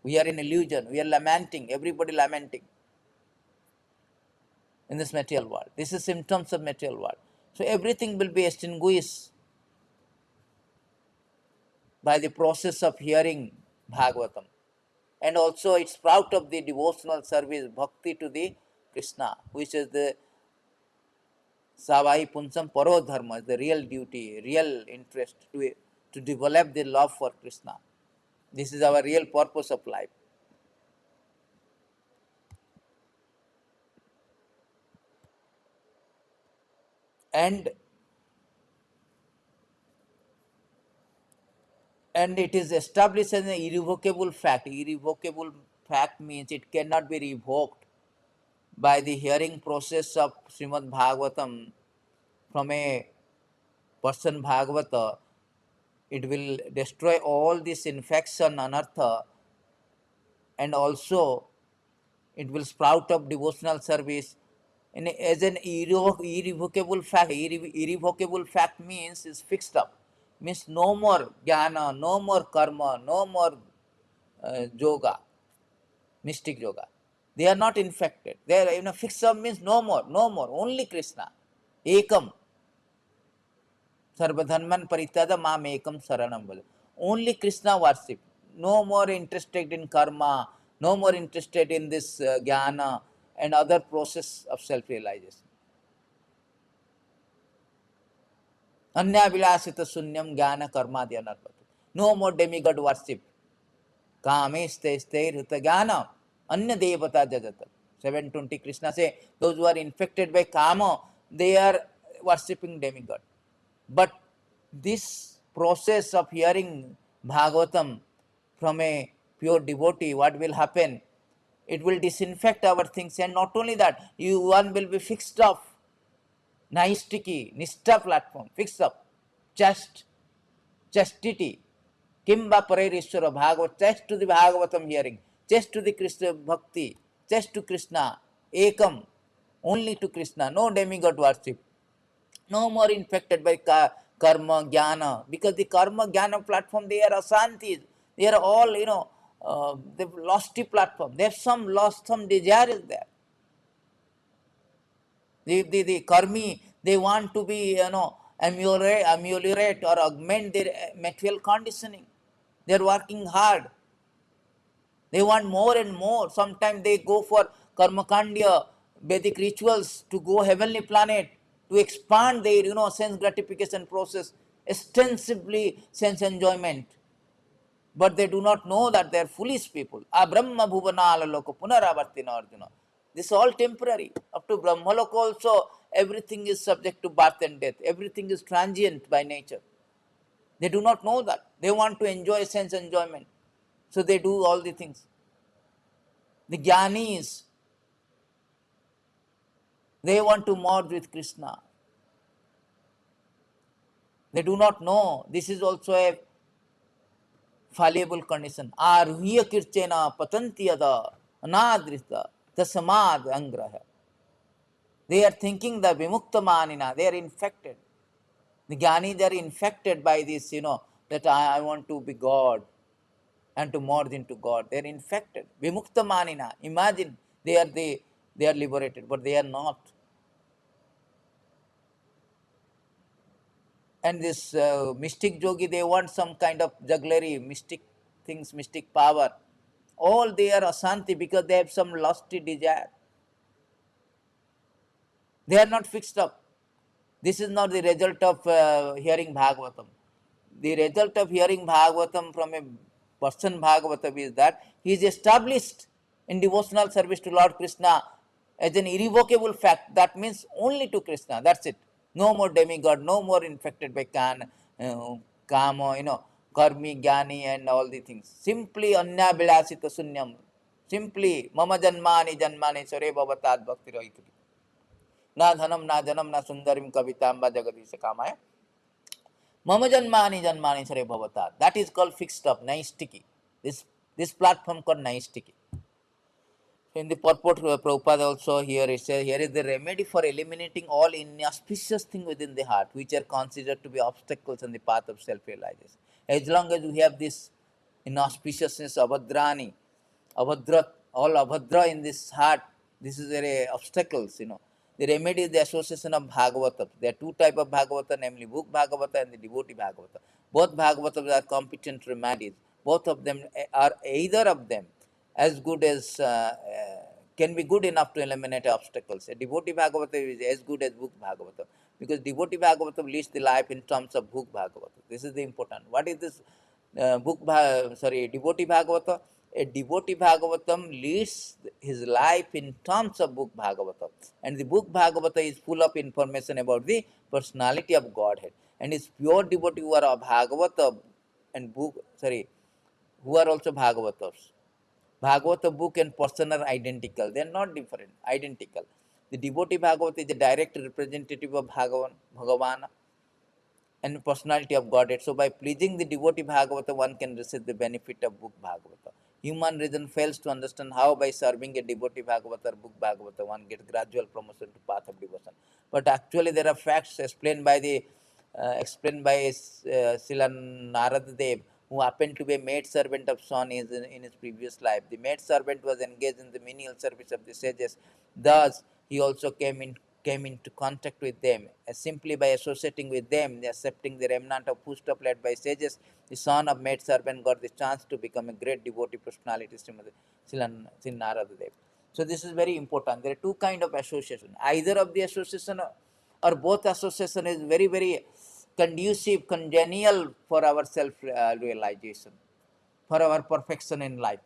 [SPEAKER 1] We are in illusion. We are lamenting. Everybody lamenting in this material world. This is symptoms of material world. So everything will be extinguished by the process of hearing Bhagavatam. And also it sprout of the devotional service, bhakti to the Krishna, which is the Savai Punsam Paro Dharma, the real duty, real interest to develop the love for Krishna. This is our real purpose of life. And it is established as an irrevocable fact. Irrevocable fact means it cannot be revoked by the hearing process of Srimad Bhagavatam from a person Bhagavata. It will destroy all this infection, anartha, and also it will sprout up devotional service as an irrevocable fact. Irrevocable fact means is fixed up. Means no more jnana, no more karma, no more yoga, mystic yoga. They are not infected. They are, fixed up means no more, only Krishna. Ekam. Sarvadharman paritada mam ekam saranam bhaj. Only Krishna worship. No more interested in karma, no more interested in this jnana and other process of self-realization. Anya vilasita sunyam jnana karma dhyanarpatu. No more demigod worship. Kame ste rita jnana anya devata jajata. 720 Krishna say, those who are infected by kama, they are worshipping demigod. But this process of hearing Bhagavatam from a pure devotee, what will happen? It will disinfect our things, and not only that, one will be fixed off. Naistiki, Nishta platform, fixed up. Chastity. Kimba Parerishwara Bhagavat, chest to the Bhagavatam hearing, chest to the Krishna Bhakti, chest to Krishna, Ekam, only to Krishna, no demigod worship. No more infected by karma, jnana, because the karma, jnana platform, they are asantis. They are all, they've lost the platform. They have some lost, some desire is there. The karmi, they want to be, ameliorate or augment their material conditioning. They are working hard. They want more and more. Sometimes they go for karmakandya, Vedic rituals to go heavenly planet, to expand their, sense gratification process, extensively sense enjoyment. But they do not know that they are foolish people. Abrahma bhuvanala loko punaravartina arjuna. This is all temporary. Up to Brahmaloka also, everything is subject to birth and death. Everything is transient by nature. They do not know that. They want to enjoy sense enjoyment. So they do all the things. The Jnanis, they want to merge with Krishna. They do not know. This is also a fallible condition. Arhuya kirchena patantiyada anadrita tasamad angraha. They are thinking the vimukta manina. They are infected. The Jnanis, they are infected by this, that I want to be God and to merge into God. They are infected. Vimukta manina. Imagine they are liberated, but they are not. And this mystic yogi, they want some kind of jugglery, mystic things, mystic power. All they are asanti because they have some lusty desire. They are not fixed up. This is not the result of hearing Bhagavatam. The result of hearing Bhagavatam from a person Bhagavatam is that he is established in devotional service to Lord Krishna as an irrevocable fact. That means only to Krishna. That's it. No more demigod, no more infected by kama, karmi, jnani, and all the things. Simply anya bilasita sunyam. Simply mama janmani janmani sare bhavatad bhakti rahituri. Na dhanam, na janam, na sundarim kavitamba jagadisha kamaya. Mama janmani janmani sare bhavata. That is called fixed up, nice sticky. This platform called nice sticky. So in the purport, Prabhupada also here it says, here is the remedy for eliminating all inauspicious things within the heart, which are considered to be obstacles on the path of self-realization. As long as we have this inauspiciousness, abhadrani, abhadra, all abhadra in this heart, this is very obstacles. The remedy is the association of Bhagavata. There are two types of Bhagavata, namely book Bhagavata and the devotee Bhagavata. Both Bhagavatas are competent remedies. Both of them are either of them as good as can be good enough to eliminate obstacles. A devotee Bhagavata is as good as book Bhagavata because devotee Bhagavata leads the life in terms of book Bhagavata. This is the important. What is this devotee Bhagavata? A devotee Bhagavatam leads his life in terms of book Bhagavata. And the book Bhagavata is full of information about the personality of Godhead. And it's pure devotee who are Bhagavata and who are also Bhagavatas. Bhagavata book and person are identical. They are not different, identical. The devotee Bhagavata is a direct representative of Bhagavan and personality of Godhead. So by pleasing the devotee Bhagavata, one can receive the benefit of book Bhagavata. Human reason fails to understand how by serving a devotee Bhagavata or book Bhagavata, one gets gradual promotion to path of devotion. But actually there are facts explained by Srila Narad Dev, who happened to be a maid servant of Son in his previous life. The maid servant was engaged in the menial service of the sages. Thus, he also came into contact with them. Simply by associating with them, accepting the remnant of foodstuff led by sages, the son of maid servant got the chance to become a great devotee personality, Sri Narada Dev. So this is very important. There are two kind of association. Either of the association or both association is very, very conducive, congenial for our self-realization, for our perfection in life.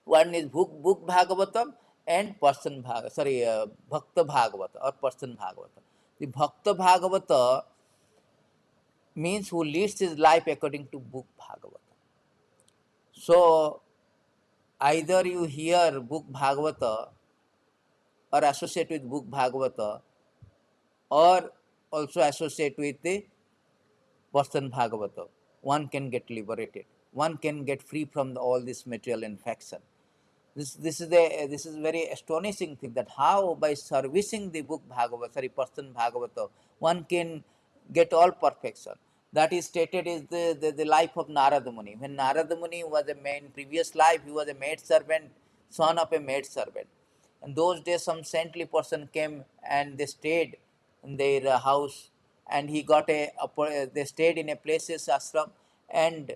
[SPEAKER 1] One is book Bhagavatam and Bhakta Bhagavata or person Bhagavata. The Bhakta Bhagavata means who leads his life according to book Bhagavata. So either you hear book Bhagavata or associate with book Bhagavata or also associate with the person Bhagavata. One can get liberated. One can get free from all this material infection. This is very astonishing thing, that how by servicing the book Bhagavad, sorry, person Bhagavata, one can get all perfection. That is stated is the life of Narada Muni. When Narada Muni was a man, in previous life he was a maid servant, son of a maid servant. And those days some saintly person came and they stayed in their house, and he got they stayed in a place's ashram. And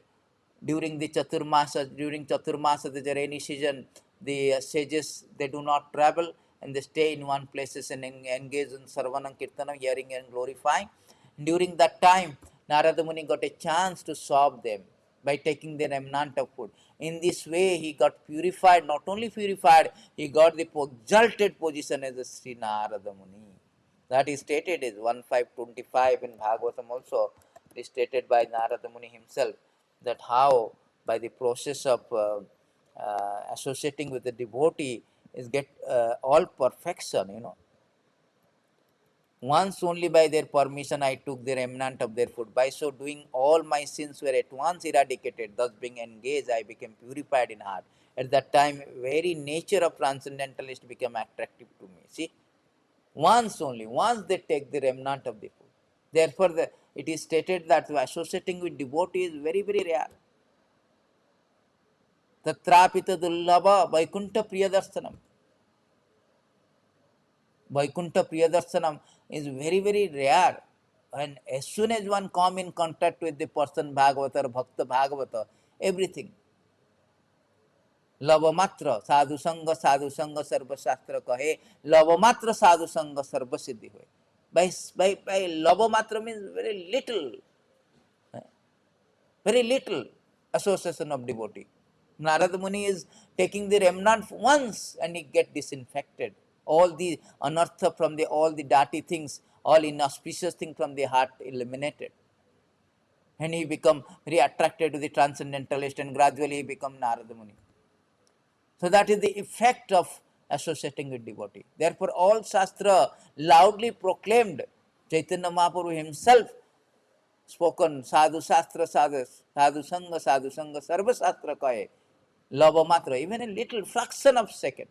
[SPEAKER 1] during Chaturmasa, the rainy season, the sages, they do not travel, and they stay in one places and engage in Sarvanam Kirtanam, hearing and glorifying. During that time, Narada Muni got a chance to serve them by taking the remnant of food. In this way, he got purified. Not only purified, he got the exalted position as a Sri Narada Muni. That is stated is 1525 in Bhagavatam also. It is stated by Narada Muni himself, that how by the process of associating with the devotee is get all perfection. Once only by their permission I took the remnant of their food. By so doing, all my sins were at once eradicated. Thus being engaged, I became purified in heart. At that time, very nature of transcendentalist became attractive to me. See, once they take the remnant of the food. Therefore, it is stated that associating with devotee is very, very rare. Tatrapita dullabha Vaikuntha Priyadarshanam. Vaikuntha Priyadarshanam is very, very rare. And as soon as one come in contact with the person Bhagavata or Bhakta Bhagavata, everything. Lava matra sadhu sanga sarva shastra kahe. Lava matra sadhu sanga sarva siddhi hoye. By lava matra means very little association of devotee. Narada Muni is taking the remnant once and he get disinfected. All the anartha from all the dirty things, all inauspicious things from the heart eliminated. And he become very attracted to the transcendentalist, and gradually he become Narada Muni. So that is the effect of associating with devotee. Therefore, all Shastra loudly proclaimed, Chaitanya Mahaprabhu himself spoken, sadhu shastra sadhu sangha sarva shastra kahe. Lava matra, even a little fraction of second.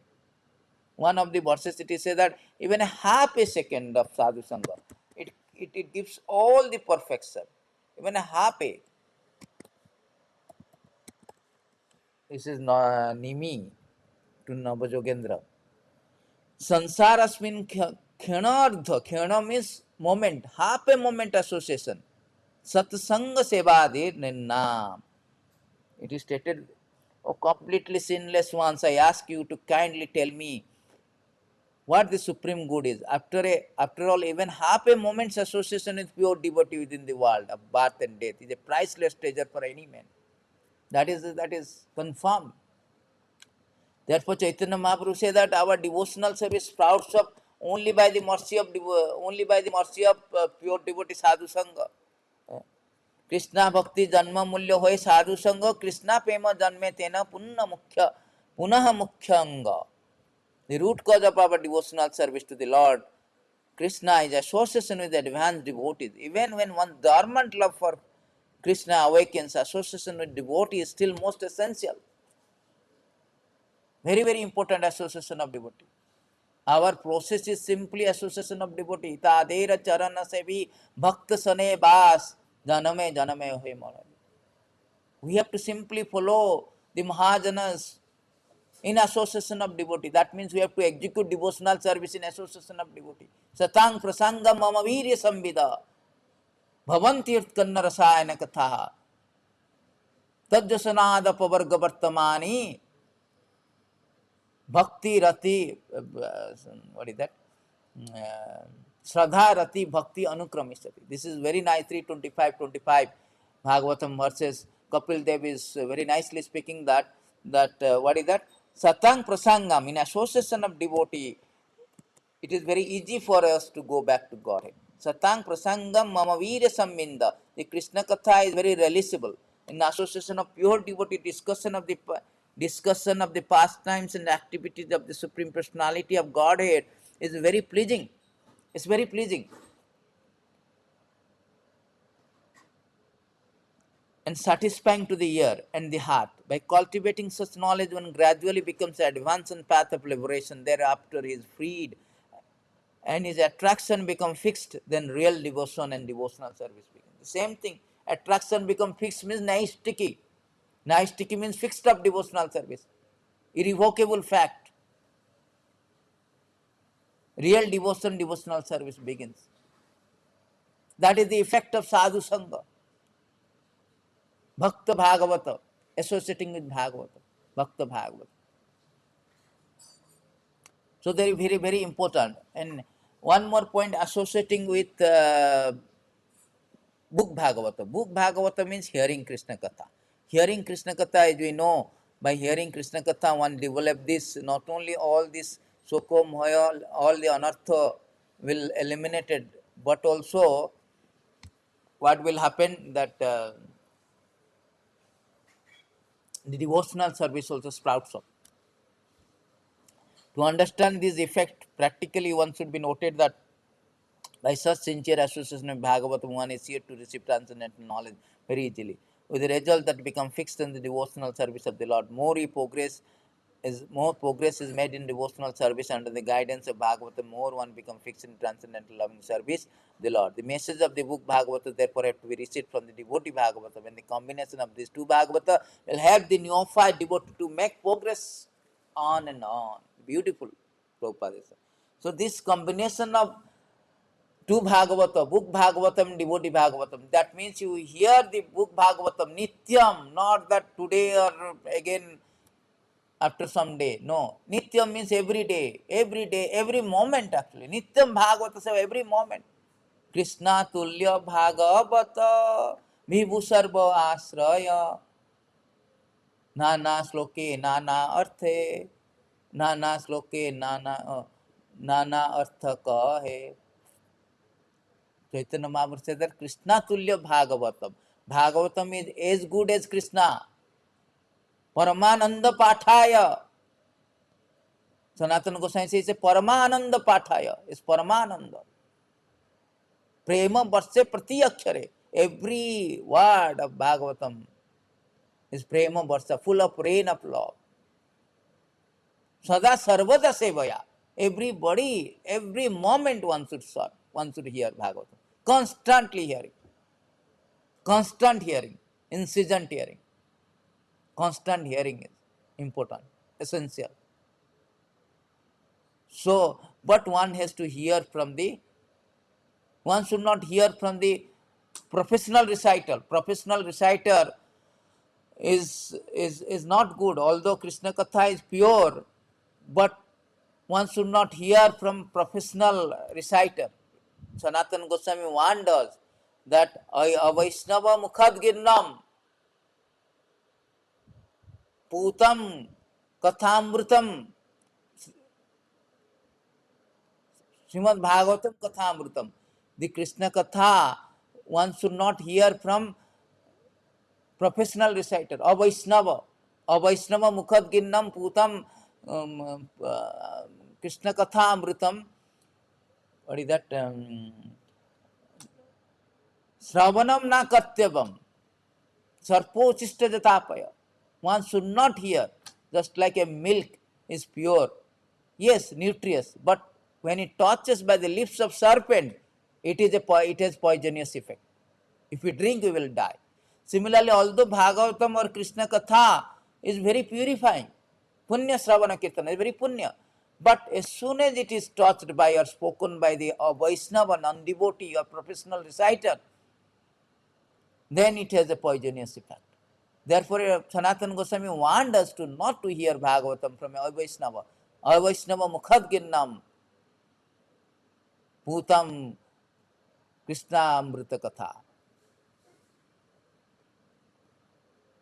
[SPEAKER 1] One of the verses it is said that even a half a second of sadhu sangha, it gives all the perfection. Even a half a. This is Nimi to Navajogendra. Sansarasmin khenardha, khena means moment, half a moment association. Satsanga sevade ninna. It is stated, oh completely sinless ones, I ask you to kindly tell me what the supreme good is. After all, even half a moment's association with pure devotee within the world of birth and death is a priceless treasure for any man. That is confirmed. Therefore, Chaitanya Mahaprabhu says that our devotional service sprouts up only by the mercy of pure devotee sadhu sangha. Krishna भक्ति जन्म मूल्य होय साधु संग कृष्णा प्रेम जन्मे तेना पुनः मुख्य अंग. The root cause of our devotional service to the Lord Krishna is association with advanced devotees. Even when one dormant love for Krishna awakens, association with devotee is still most essential. Very, very important association of devotee. Our process is simply association of devotee. Tadera charana sevi bhakta sane bas janame janame hoy mara. We have to simply follow the Mahajanas in association of devotee. That means we have to execute devotional service in association of devotee. Satang prasanga mama virya sambhida bhavantirth kanna rasayana katha tadjasanada pavarga vartamani bhakti rati, what is that? Shraddha rati bhakti anukramisati. This is very nice, 325-25 Bhagavatam verses. Kapil Dev is very nicely speaking that what is that? Satang prasangam, in association of devotee, it is very easy for us to go back to Godhead. Satang prasangam mama virya samminda. The Krishna Katha is very relishable. In association of pure devotee, discussion of the pastimes and activities of the Supreme Personality of Godhead is very pleasing. It's very pleasing. and satisfying to the ear and the heart. By cultivating such knowledge, one gradually becomes advanced in path of liberation. Thereafter, he is freed, and his attraction become fixed. Then real devotion and devotional service begins. The same thing. Attraction become fixed means nice sticky. Nice sticky means fixed up devotional service. Irrevocable fact. Real devotion, devotional service begins. That is the effect of sadhu sangha. Bhakta Bhagavata, associating with Bhagavata, Bhakta Bhagavata. So they are very, very important. And one more point, associating with book Bhagavata. Book Bhagavata means hearing Krishna Katha. Hearing Krishna Katha, as we know, by hearing Krishna Katha, one develop this, not only all this Sokom, all the anartha will eliminated, but also what will happen that the devotional service also sprouts up. To understand this effect, practically one should be noted that by such sincere association of Bhagavatam, one is here to receive transcendental knowledge very easily. With the result that become fixed in the devotional service of the Lord. More progress is made in devotional service under the guidance of Bhagavatam, more one become fixed in transcendental loving service the Lord. The message of the book Bhagavata therefore have to be received from the devotee Bhagavata. When the combination of these two Bhagavata will help the neophyte devotee to make progress on and on. Beautiful, Prabhupada said. So this combination of two Bhagavata, book Bhagavatam, devotee Bhagavatam, that means you hear the book Bhagavatam Nityam, not that today or again after some day. No, Nityam means every day, every moment actually. Nityam Bhagavata, so every moment. Krishna Tulya Bhagavata Vibhu Sarva Asraya Nana Sloke Nana Arthe Nana Sloke Nana Artha Kahe. Chaitanya Mahaprabhu said that Krishna Tulya Bhagavatam. Bhagavatam is as good as Krishna. Paramananda Pathaya. Sanatana Goswami says Paramananda Pathaya. It's Paramananda. Prema Varse Prati Akshare. Every word of Bhagavatam is Prema Varsa, full of rain of love. Sada Sarvada Sevaya. Everybody, every moment one should serve, one should hear Bhagavatam. Constantly hearing. Constant hearing. Incessant hearing. Constant hearing is important, essential. So, but one has to hear from the, one should not hear from the professional recital. Professional reciter is not good, although Krishna Katha is pure, but one should not hear from professional reciter. Sanatana Goswami warned us that Avaishnava Mukhad Girnam Putam Kathamrutam Srimad Bhagavatam Kathamrutam. The Krishna Katha, one should not hear from professional reciter. Avaishnava Mukhad Ginnam Putam Krishna Katha Amritam. What is that? Sravanam na kartyavam. Sarpo chista jatapaya. One should not hear, just like a milk is pure. Yes, nutritious, but when it touches by the lips of serpent, it has poisonous effect. If we drink, we will die. Similarly, although Bhagavatam or Krishna Katha is very purifying, Punya Sravana Kirtana is very punya, but as soon as it is touched by or spoken by the Vaishnava, non-devotee or professional reciter, then it has a poisonous effect. Therefore, Sanatana Goswami warned us to not to hear Bhagavatam from a Vaishnava. A Vaishnava Mukhad Ginnam Putam Krishna Amrita Katha.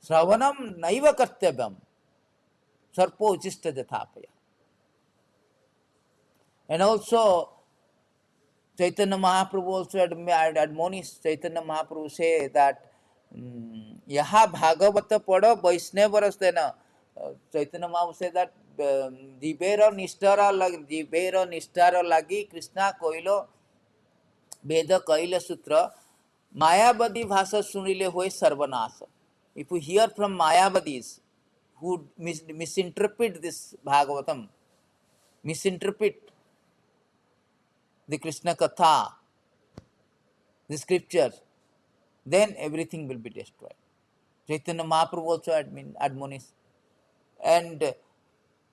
[SPEAKER 1] Sravanam Naiva Kartyabam Sarpo Uchista Jathapaya. And also, Chaitanya Mahaprabhu also admonished, Chaitanya Mahaprabhu say that Yaha Bhagavata Pada Vaishnava Chaitanya Mahaprabhu say that Jibera Nishtara Lagi Krishna Koilo Veda Kaila Sutra Mayavadi Bhasa Sunile Hoy Sarvanasa. If we hear from Mayavadis who misinterpret this Bhagavatam, misinterpret the Krishna Katha, the scriptures, then everything will be destroyed. Chaitanya Mahaprabhu also admonished. And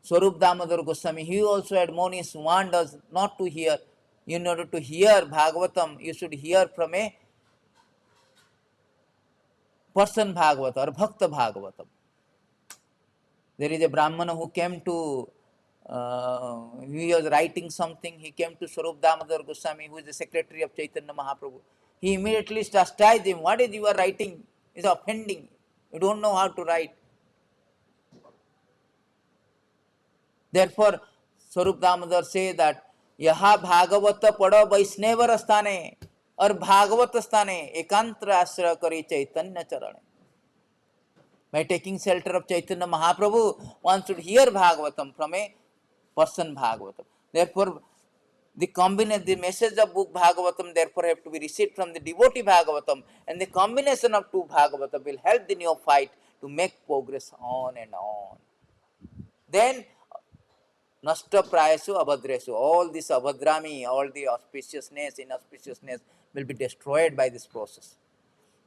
[SPEAKER 1] Swarup Damodar Goswami, he also admonished, warned us not to hear. In order to hear Bhagavatam, you should hear from a person Bhagavata or Bhakta Bhagavatam. There is a Brahmana who came to, he was writing something, he came to Swarup Damodar Goswami, who is the secretary of Chaitanya Mahaprabhu. He immediately chastised him, what is you are writing? It's offending. You don't know how to write. Therefore, Swarup Damodar say that, Yaha Bhagavata pada Vaisnevar sthane, or Bhagavat sthane, ekantra asra kari Chaitanya charane. By taking shelter of Chaitanya Mahaprabhu, one should hear Bhagavatam from a person Bhagavatam. Therefore, the message of book Bhagavatam therefore have to be received from the devotee Bhagavatam, and the combination of two Bhagavatam will help the neophyte to make progress on and on. Then, Nasta prayasu abhadresu, all this abhadrami, all the auspiciousness, inauspiciousness will be destroyed by this process.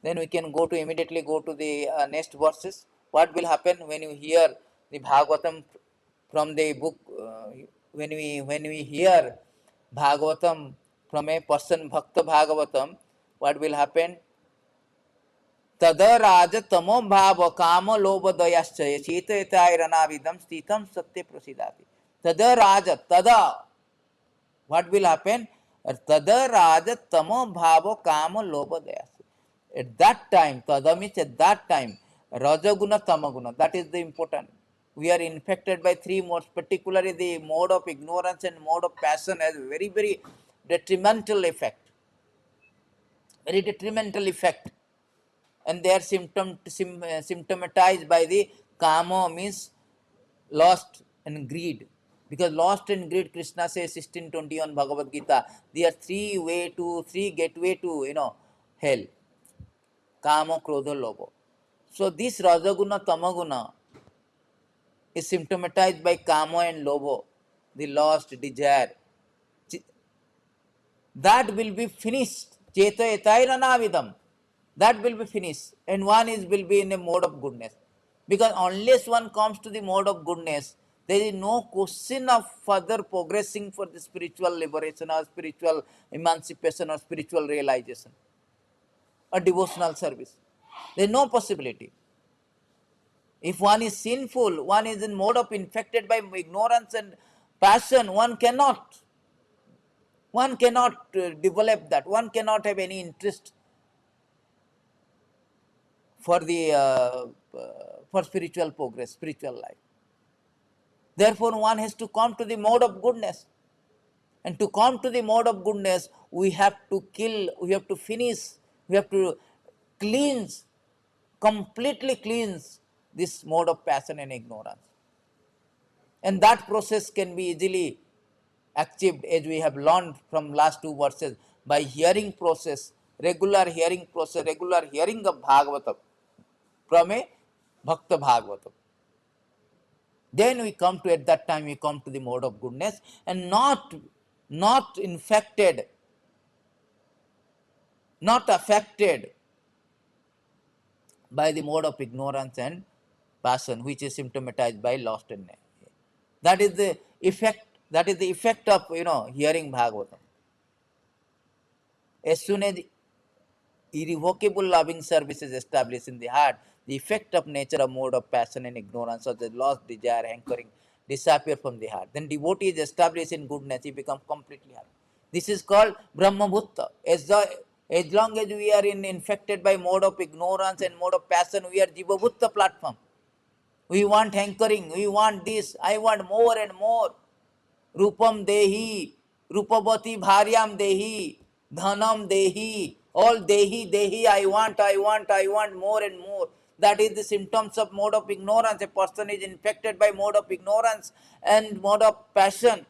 [SPEAKER 1] Then we can immediately go to the next verses. What will happen when you hear the Bhagavatam from the book? When we hear Bhagavatam from a person Bhakta Bhagavatam, what will happen? Tada raja tamo bhava kama loba dayaschaya chitayatayiranavidam stitam satya prasidati. Tada raja, tada, what will happen? Tada raja tamo bhava kama loba dayas. At that time, tada means at that time, rajaguna tamaguna, that is the important. We are infected by three modes, particularly the mode of ignorance and mode of passion has very, very detrimental effect. Very detrimental effect. And they are symptomatized by the kama means lust and greed. Because lust and greed, Krishna says 16:21 Bhagavad Gita, they are three gateway to hell. Kama, Krodha, Lobha. So this Rajaguna, Tamaguna is symptomatized by Kama and Lobha, the lust, desire. That will be finished. Cheta etairanavidam. That will be finished. And one will be in a mode of goodness. Because unless one comes to the mode of goodness, there is no question of further progressing for the spiritual liberation or spiritual emancipation or spiritual realization or devotional service. There is no possibility. If one is sinful, one is in mode of infected by ignorance and passion, one cannot develop that. One cannot have any interest for the for spiritual progress, spiritual life. Therefore, one has to come to the mode of goodness. And to come to the mode of goodness, we have to kill, we have to finish, we have to cleanse, completely cleanse this mode of passion and ignorance. And that process can be easily achieved, as we have learned from last two verses, by hearing process, regular hearing process, regular hearing of Bhagavatam from a Bhakta Bhagavatam. Then we come to, at that time we come to the mode of goodness, and not infected, not affected by the mode of ignorance and passion, which is symptomatized by lust and that is the effect. That is the effect of hearing Bhagavatam. As soon as irrevocable loving service is established in the heart, the effect of nature of mode of passion and ignorance, such as lost desire, hankering, disappear from the heart. Then devotee is established in goodness, he becomes completely happy. This is called Brahmabhutta. As long as we are infected by mode of ignorance and mode of passion, we are Jivabhutta platform. We want hankering, we want this, I want more and more. Rupam dehi, Rupavati bharyam dehi, dhanam dehi, all dehi, I want more and more. That is the symptoms of mode of ignorance. A person is infected by mode of ignorance and mode of passion.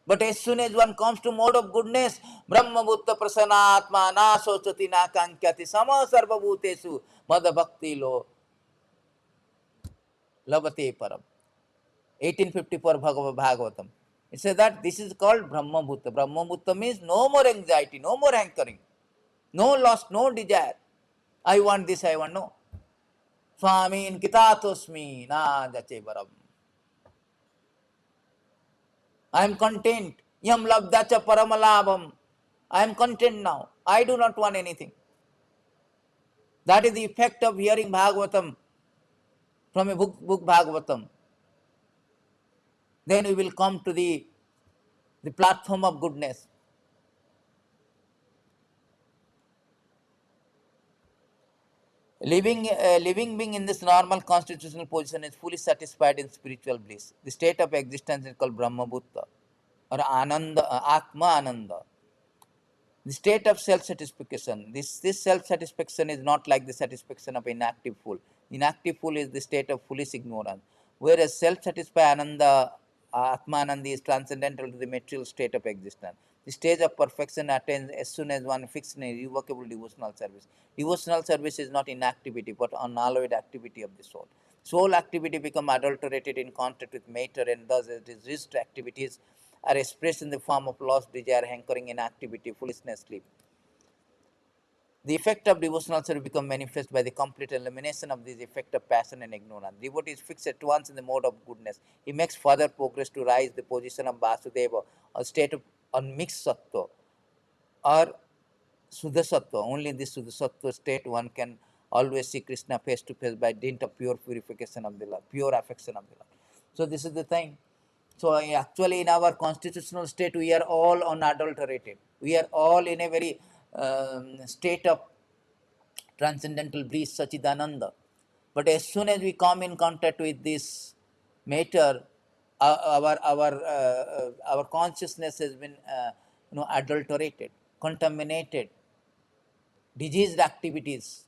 [SPEAKER 1] But as soon as one comes to mode of goodness, Brahma Bhutta Prasanatma Na Sochati Na Kankyati Sama Sarva Bhutesu Mada Bhakti Lo Lavate Param. 1854 Bhagavatam. It says that this is called Brahma Bhutta. Brahma Bhutta means no more anxiety, no more hankering, no lust, no desire. I want this, I want no. Swami in Kitatosmi Na Jache Baram. I am content. Yam labdacha paramalabham. I am content now. I do not want anything. That is the effect of hearing Bhagavatam from a book Bhagavatam. Then we will come to the platform of goodness. Living being in this normal constitutional position is fully satisfied in spiritual bliss. The state of existence is called Brahma Bhutta or Ananda, Atma Ananda. The state of self-satisfaction. This self-satisfaction is not like the satisfaction of inactive fool. Inactive fool is the state of foolish ignorance. Whereas self-satisfied Ananda, Atmananda is transcendental to the material state of existence. The stage of perfection attains as soon as one fixed in irrevocable devotional service. Devotional service is not inactivity but unalloyed activity of the soul. Soul activity becomes adulterated in contact with matter and thus it is resist activities are expressed in the form of lost desire, hankering, inactivity, foolishness, sleep. The effect of devotional service becomes manifest by the complete elimination of this effect of passion and ignorance. Devotee is fixed at once in the mode of goodness. He makes further progress to rise the position of Vasudeva, a state of unmixed sattva, or Suddha sattva. Only in this Suddha sattva state one can always see Krishna face to face by dint of pure purification of the love, pure affection of the love. So this is the thing. So actually in our constitutional state we are all unadulterated. We are all in a very state of transcendental bliss, Sachidananda. But as soon as we come in contact with this matter, our consciousness has been adulterated, contaminated, diseased activities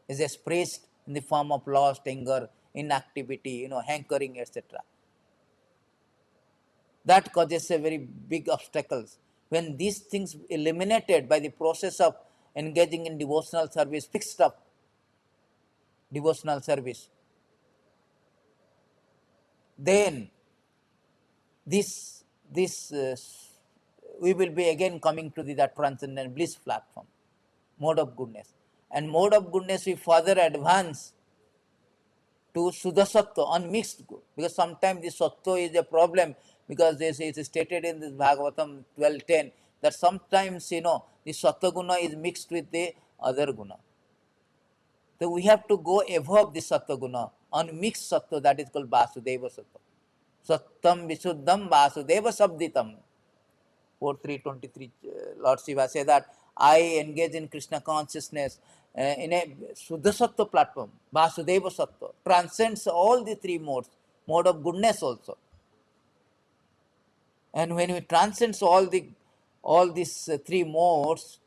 [SPEAKER 1] is expressed in the form of lust, anger, inactivity, hankering, etc. That causes a very big obstacles. When these things eliminated by the process of engaging in devotional service, fixed up devotional service, then this we will be again coming to that transcendent bliss platform, mode of goodness. And mode of goodness we further advance to Suddha Sattva, unmixed good. Because sometimes the Sattva is a problem, because this is stated in this Bhagavatam 12:10 that sometimes the Sattva guna is mixed with the other guna. So we have to go above the Sattva guna, unmixed Sattva, that is called Vasudeva Sattva. Sattam Visuddham Vasudeva Sabditam. 4.3.23, Lord Shiva says that I engage in Krishna consciousness in a Suddha Sattva platform. Vasudeva Sattva transcends all the three modes, mode of goodness also. And when we transcends all these three modes,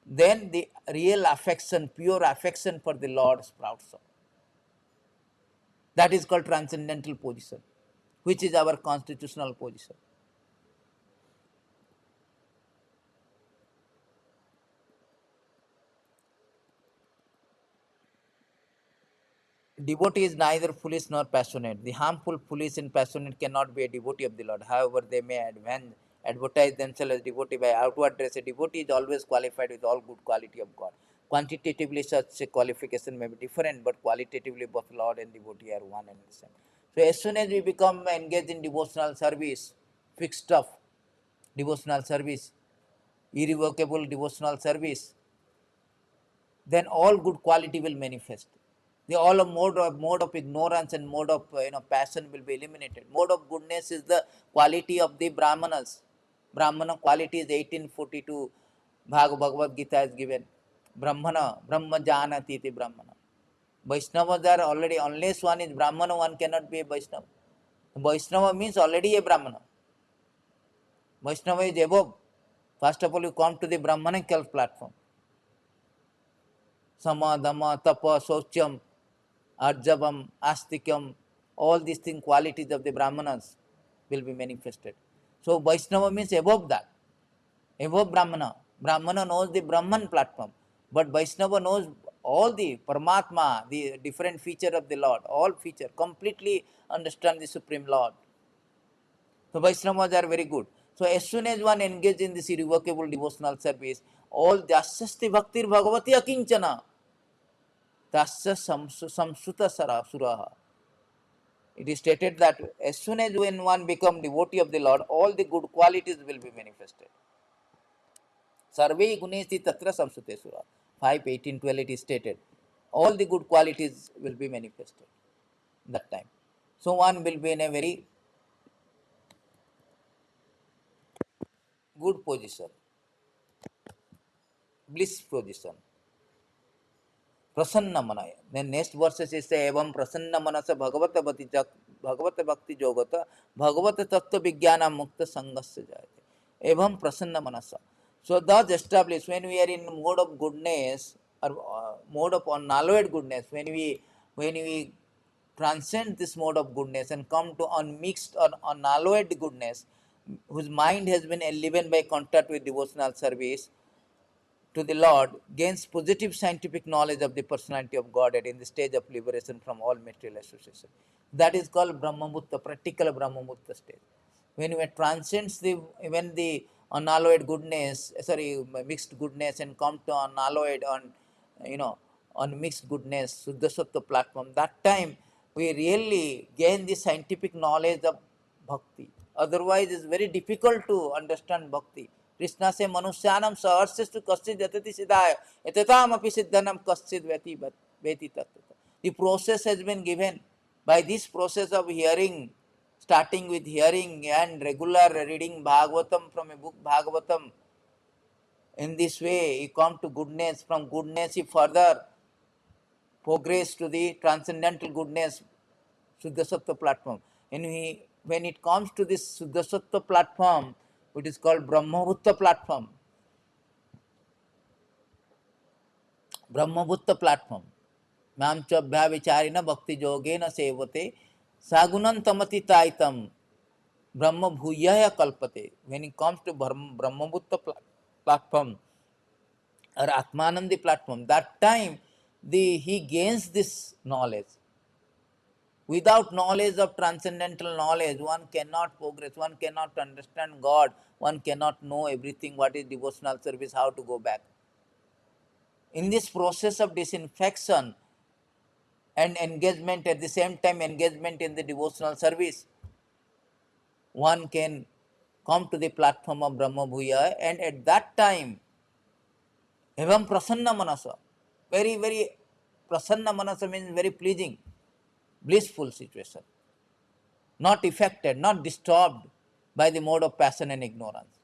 [SPEAKER 1] then the real affection, pure affection for the Lord sprouts up. That is called transcendental position, which is our constitutional position. Devotee is neither foolish nor passionate. The harmful, foolish, and passionate cannot be a devotee of the Lord. However, they may advertise themselves as devotee by outward dress. A devotee is always qualified with all good quality of God. Quantitatively, such a qualification may be different, but qualitatively, both Lord and devotee are one and the same. So, as soon as we become engaged in devotional service, fixed stuff, devotional service, irrevocable devotional service, then all good quality will manifest. The all of mode of ignorance and mode of passion will be eliminated. Mode of goodness is the quality of the Brahmanas. Brahmana quality is 1842. Bhagavad Gita is given. Brahmana, Brahma Janati iti Brahmana. Vaishnavas are already, unless one is Brahmana, one cannot be a Vaishnava. Vaishnava means already a Brahmana. Vaishnava is above. First of all, you come to the Brahmanical platform. Sama, Dhamma, Tapa, Sauchyam, Arjavam, Astikam, all these things, qualities of the Brahmanas will be manifested. So Vaishnava means above that, above Brahmana. Brahmana knows the Brahman platform, but Vaishnava knows all the Paramatma, the different feature of the Lord, all feature, completely understand the Supreme Lord. So Vaishnavas are very good. So as soon as one engages in this irrevocable devotional service, all Dasyasti Bhaktir Bhagavati Akinchana, Dasya Samsuta Suraha. It is stated that as soon as when one becomes devotee of the Lord, all the good qualities will be manifested. Sarve Gunesi Tatra Samsute Sura. 5, 18, 12 it is stated. All the good qualities will be manifested that time. So one will be in a very good position, bliss position. प्रसन्न मनाय. Then next verses is say एवं प्रसन्न मनस भगवत भक्ति जोगत भगवत तत्व विज्ञान मुक्त संगस्य जायते. एवं प्रसन्न मनस. So thus established when we are in mode of goodness or mode of unalloyed goodness, when we transcend this mode of goodness and come to unmixed or unalloyed goodness, whose mind has been enlivened by contact with devotional service to the Lord, gains positive scientific knowledge of the personality of Godhead in the stage of liberation from all material association. That is called Brahmamutta, practical Brahmamutta stage. When it transcends even the unalloyed goodness, mixed goodness, and come to unalloyed on mixed goodness, Suddha Sattva platform, that time we really gain the scientific knowledge of bhakti. Otherwise, it's very difficult to understand bhakti. Krishna से मनुष्यानम सहर्षस्तु कश्चित् यतति सिद्धाय यततामपि सिद्धनम कश्चित् वेति तत्तत्. The process has been given. By this process of hearing, starting with hearing and regular reading Bhagavatam from a book Bhagavatam, in this way you come to goodness. From goodness you further progress to the transcendental goodness, Suddha Sattva platform. And when it comes to this Suddha Sattva platform, which is called Brahmabhutta platform, Brahmabhutta platform, Mam Chabhya Vicharina Bhakti Yogena Sevate Sagunantamati Taitam Brahma Bhuyaya Kalpate. When it comes to Brahmabhutta platform or Atmanandi platform, that time he gains this knowledge. Without knowledge of transcendental knowledge, one cannot progress, one cannot understand God, one cannot know everything, what is devotional service, how to go back. In this process of disinfection and engagement, at the same time engagement in the devotional service, one can come to the platform of Brahma Bhuya, and at that time, evam prasanna manasa, very, very prasanna manasa means very pleasing, blissful situation, not affected, not disturbed by the mode of passion and ignorance.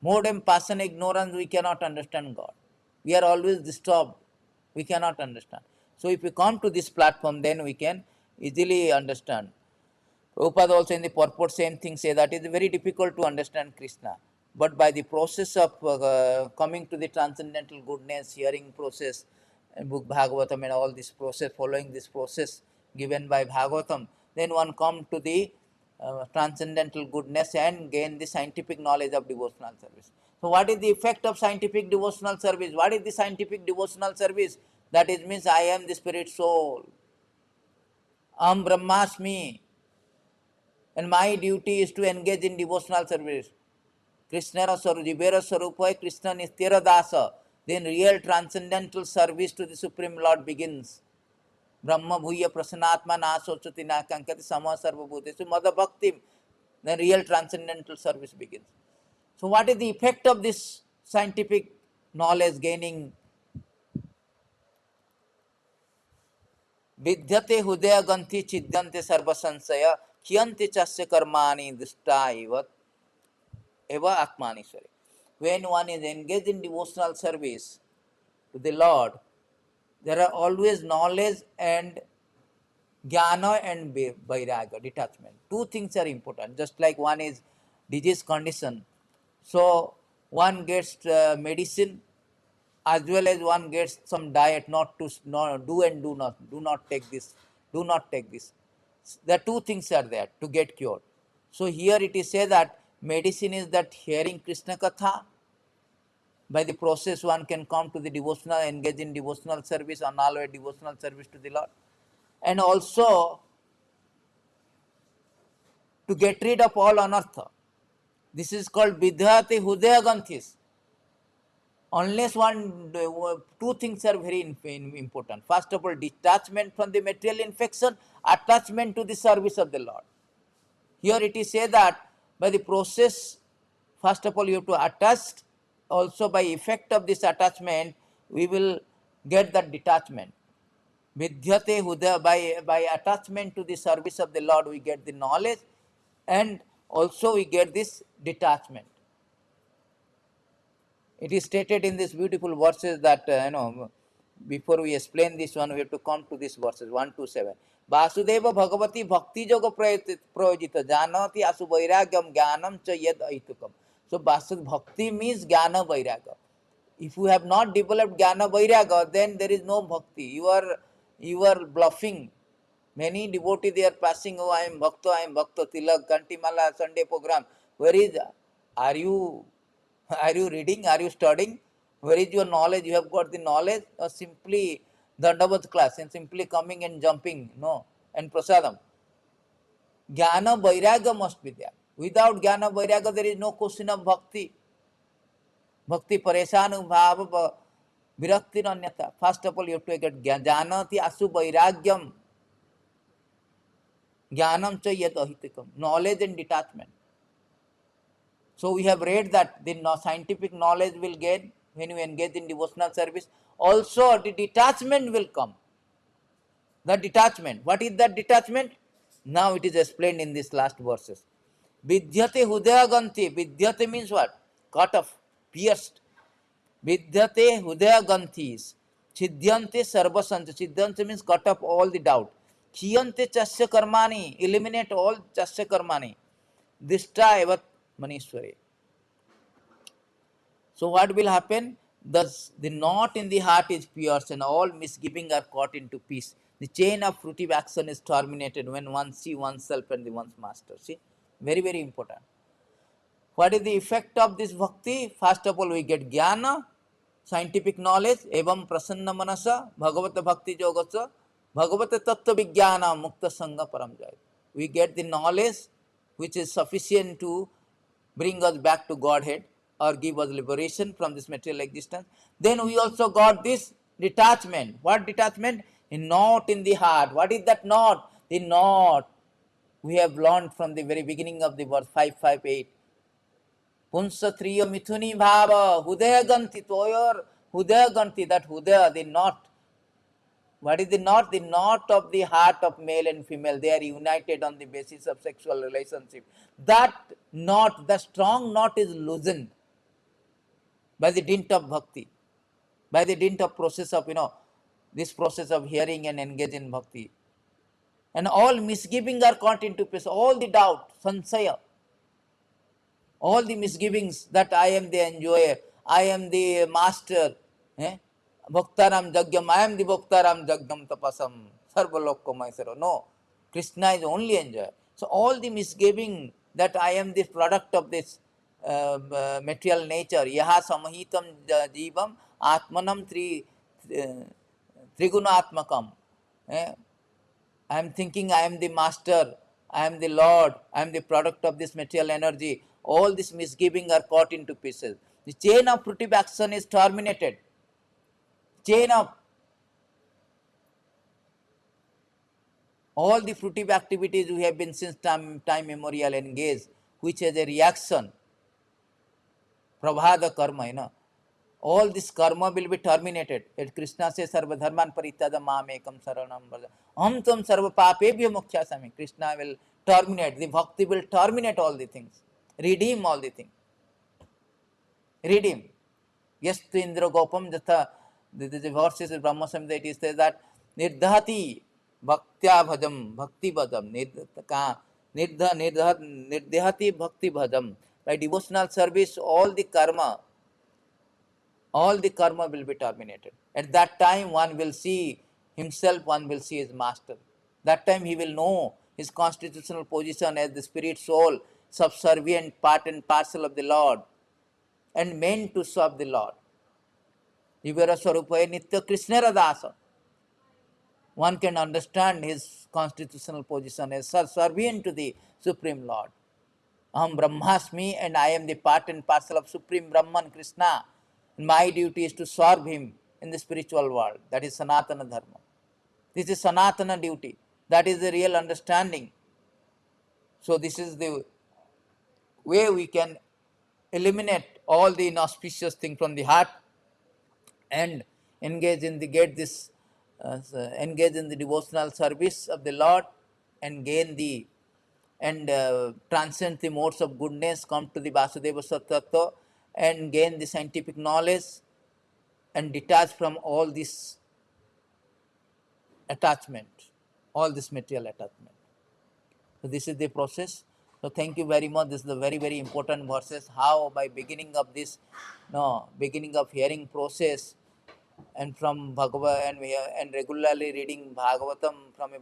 [SPEAKER 1] Mode and passion, ignorance, we cannot understand God. We are always disturbed. We cannot understand. So if we come to this platform, then we can easily understand. Prabhupada also in the purport same thing say that it is very difficult to understand Krishna. But by the process of coming to the transcendental goodness, hearing process, book Bhagavatam and all this process, following this process given by Bhagavatam, then one come to the transcendental goodness and gain the scientific knowledge of devotional service. So what is the effect of scientific devotional service? What is the scientific devotional service? That is means I am the spirit soul. Am Brahmasmi. And my duty is to engage in devotional service. Krishna Jivera Sarupa, Krishna Nistira Dasa. Then real transcendental service to the Supreme Lord begins. Brahma Bhuya Prasanatma Nasochati Nakankati Sama Sarva Bhutesu Mada Bhakti. Then real transcendental service begins. So what is the effect of this scientific knowledge gaining? Vidyate Hudaya Ganti Chidyante Sarva Sansaya Kyanti Chasya Karmani Dishta Eva Atmaniswari. When one is engaged in devotional service to the Lord, there are always knowledge and jnana and vairagya, detachment. Two things are important. Just like one is disease condition, so one gets medicine as well as one gets some diet, not to do and do not take this, do not take this. The two things are there to get cured. So here it is said that medicine is that hearing Krishna Katha. By the process, one can come to the devotional, engage in devotional service, unalloyed devotional service to the Lord. And also to get rid of all anartha. This is called Vidhyate Hudaya Ganthis. Unless two things are very important. First of all, detachment from the material infection, attachment to the service of the Lord. Here it is said that by the process, first of all, you have to attach. Also, by effect of this attachment, we will get that detachment. Vidhyate Hudaya, by attachment to the service of the Lord, we get the knowledge, and also we get this detachment. It is stated in these beautiful verses that, before we explain this one, we have to come to these verses 1 to 7. Vasudeva Bhagavati Bhakti Yoga Prayojita Janati Asu Vairagyam Jnanam Cha Yad Aitukam. So Vasud Bhakti means Jnana Vairagya. If you have not developed Jnana Vairagya, then there is no Bhakti. You are bluffing. Many devotees they are passing, oh, I am Bhakta, Tilak, Kantimala, Sunday program. Where is, are you are you reading? Are you studying? Where is your knowledge? You have got the knowledge, or simply Dandavat class and simply coming and jumping? No. And Prasadam. Jnana Vairagya must be there. Without Jnana Vairagya, there is no question of bhakti. Bhakti Pareshanu Bhava Virakti Ranyata. First of all, you have to get Jnanati Asu Vairagyam. Jnanam cha yat ahitikam. Knowledge and detachment. So we have read that the scientific knowledge will gain when you engage in devotional service. Also the detachment will come. The detachment. What is that detachment? Now it is explained in these last verses. Vidyate hudaya ganti. Vidyate means what? Cut off, pierced. Vidyate hudaya gantis. Chidhyante sarvasanta. Chidhyante means cut off all the doubt. Chiyante chasya karmani. Eliminate all chasya karmani. Dishta evat manishwari. So what will happen? Thus the knot in the heart is pierced and all misgiving are caught into peace. The chain of fruitive action is terminated when one see oneself and the one's master. See, very, very important. What is the effect of this bhakti? First of all, we get jnana, scientific knowledge, evam prasanna manasa, bhagavata bhakti yogasa, bhagavata tattva vijnana, mukta sangha paramjaya. We get the knowledge which is sufficient to bring us back to Godhead or give us liberation from this material existence. Then we also got this detachment. What detachment? A knot in the heart. What is that knot? The knot we have learned from the very beginning of the verse 558. Punsatriya mithuni bhava, hudaya ganti, toyor hudaya ganti, that hudaya, the knot. What is the knot? The knot of the heart of male and female. They are united on the basis of sexual relationship. That knot, the strong knot is loosened by the dint of bhakti, by the dint of process of, this process of hearing and engage in bhakti. And all misgivings are caught into peace. All the doubt, sansaya, all the misgivings that I am the enjoyer, I am the master, Bhaktaram Jagyam, I am the Bhaktaram Jagyam Tapasam, Sarvalokko Maisaro. No, Krishna is only enjoyer. So all the misgiving that I am the product of this material nature, Yaha Samahitam Jivam Atmanam Trigunaatmakam. I am thinking I am the master, I am the Lord, I am the product of this material energy. All these misgivings are caught into pieces. The chain of fruitive action is terminated. Chain of all the fruitive activities we have been since time immemorial engaged, which has a reaction, prabhada karma, all this karma will be terminated. As Krishna says, Sarva Dharman Parityada Mam Ekam Saranam Braja. Am Tam Sarva Papebhyo Mokhyasami. Krishna will terminate, the bhakti will terminate all the things, redeem all the things. Redeem. Yes, to Indra Gopam Jatha, the verses of Brahma Samhita, it says that Nirdhati Bhaktya Bhajam, Bhakti Bhajam, Nirdhati Bhakti Bhajam. By devotional service, all the karma will be terminated. At that time, one will see himself, one will see his master. That time he will know his constitutional position as the spirit soul, subservient part and parcel of the Lord, and meant to serve the Lord. Jivara Swarupaye Nitya Krishnara Dasa. One can understand his constitutional position as subservient to the Supreme Lord. Aham Brahmasmi, and I am the part and parcel of Supreme Brahman Krishna. My duty is to serve him in the spiritual world. That is Sanatana Dharma. This is Sanatana duty. That is the real understanding. So this is the way we can eliminate all the inauspicious things from the heart and engage in the engage in the devotional service of the Lord and gain the transcend the modes of goodness, come to the Vasudeva Sattva and gain the scientific knowledge and detach from all this attachment, all this material attachment. So this is the process. So thank you very much. This is the very, very important verses. How by beginning of this, beginning of hearing process, and from Bhagavad and regularly reading Bhagavatam from a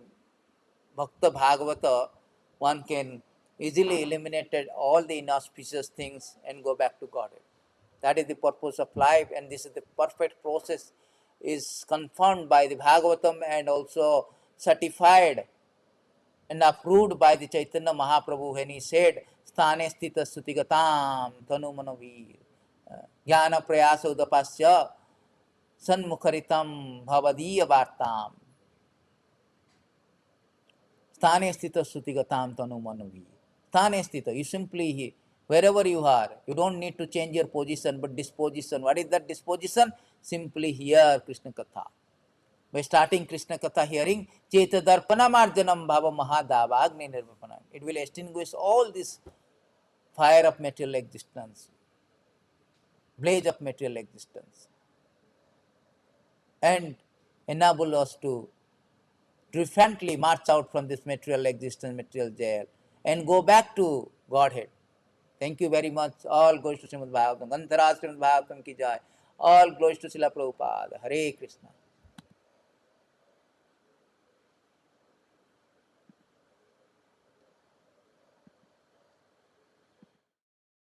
[SPEAKER 1] Bhakta Bhagavata, one can easily eliminate all the inauspicious things and go back to Godhead. That is the purpose of life, and this is the perfect process, is confirmed by the Bhagavatam and also certified and approved by the Chaitanya Mahaprabhu when he said, Sthane sthita sutigatam tanu manovir jnana prayasa udapasya sanmukharitam bhavadiya vartam Sthane sthita sutigatam tanu manovir. Sthane sthita, you simply, wherever you are, you don't need to change your position, but disposition. What is that disposition? Simply hear Krishna Katha. By starting Krishna Katha hearing, Cheta Darpana Marjanam Bhava Mahadava Agni Nirvapana. It will extinguish all this fire of material existence, blaze of material existence, and enable us to triumphantly march out from this material existence, material jail, and go back to Godhead. Thank you very much. All glories to Srimad Bhagavatam. Gandhara Srimad Bhagavatam ki jai. All glories to Srila Prabhupada. Hare Krishna.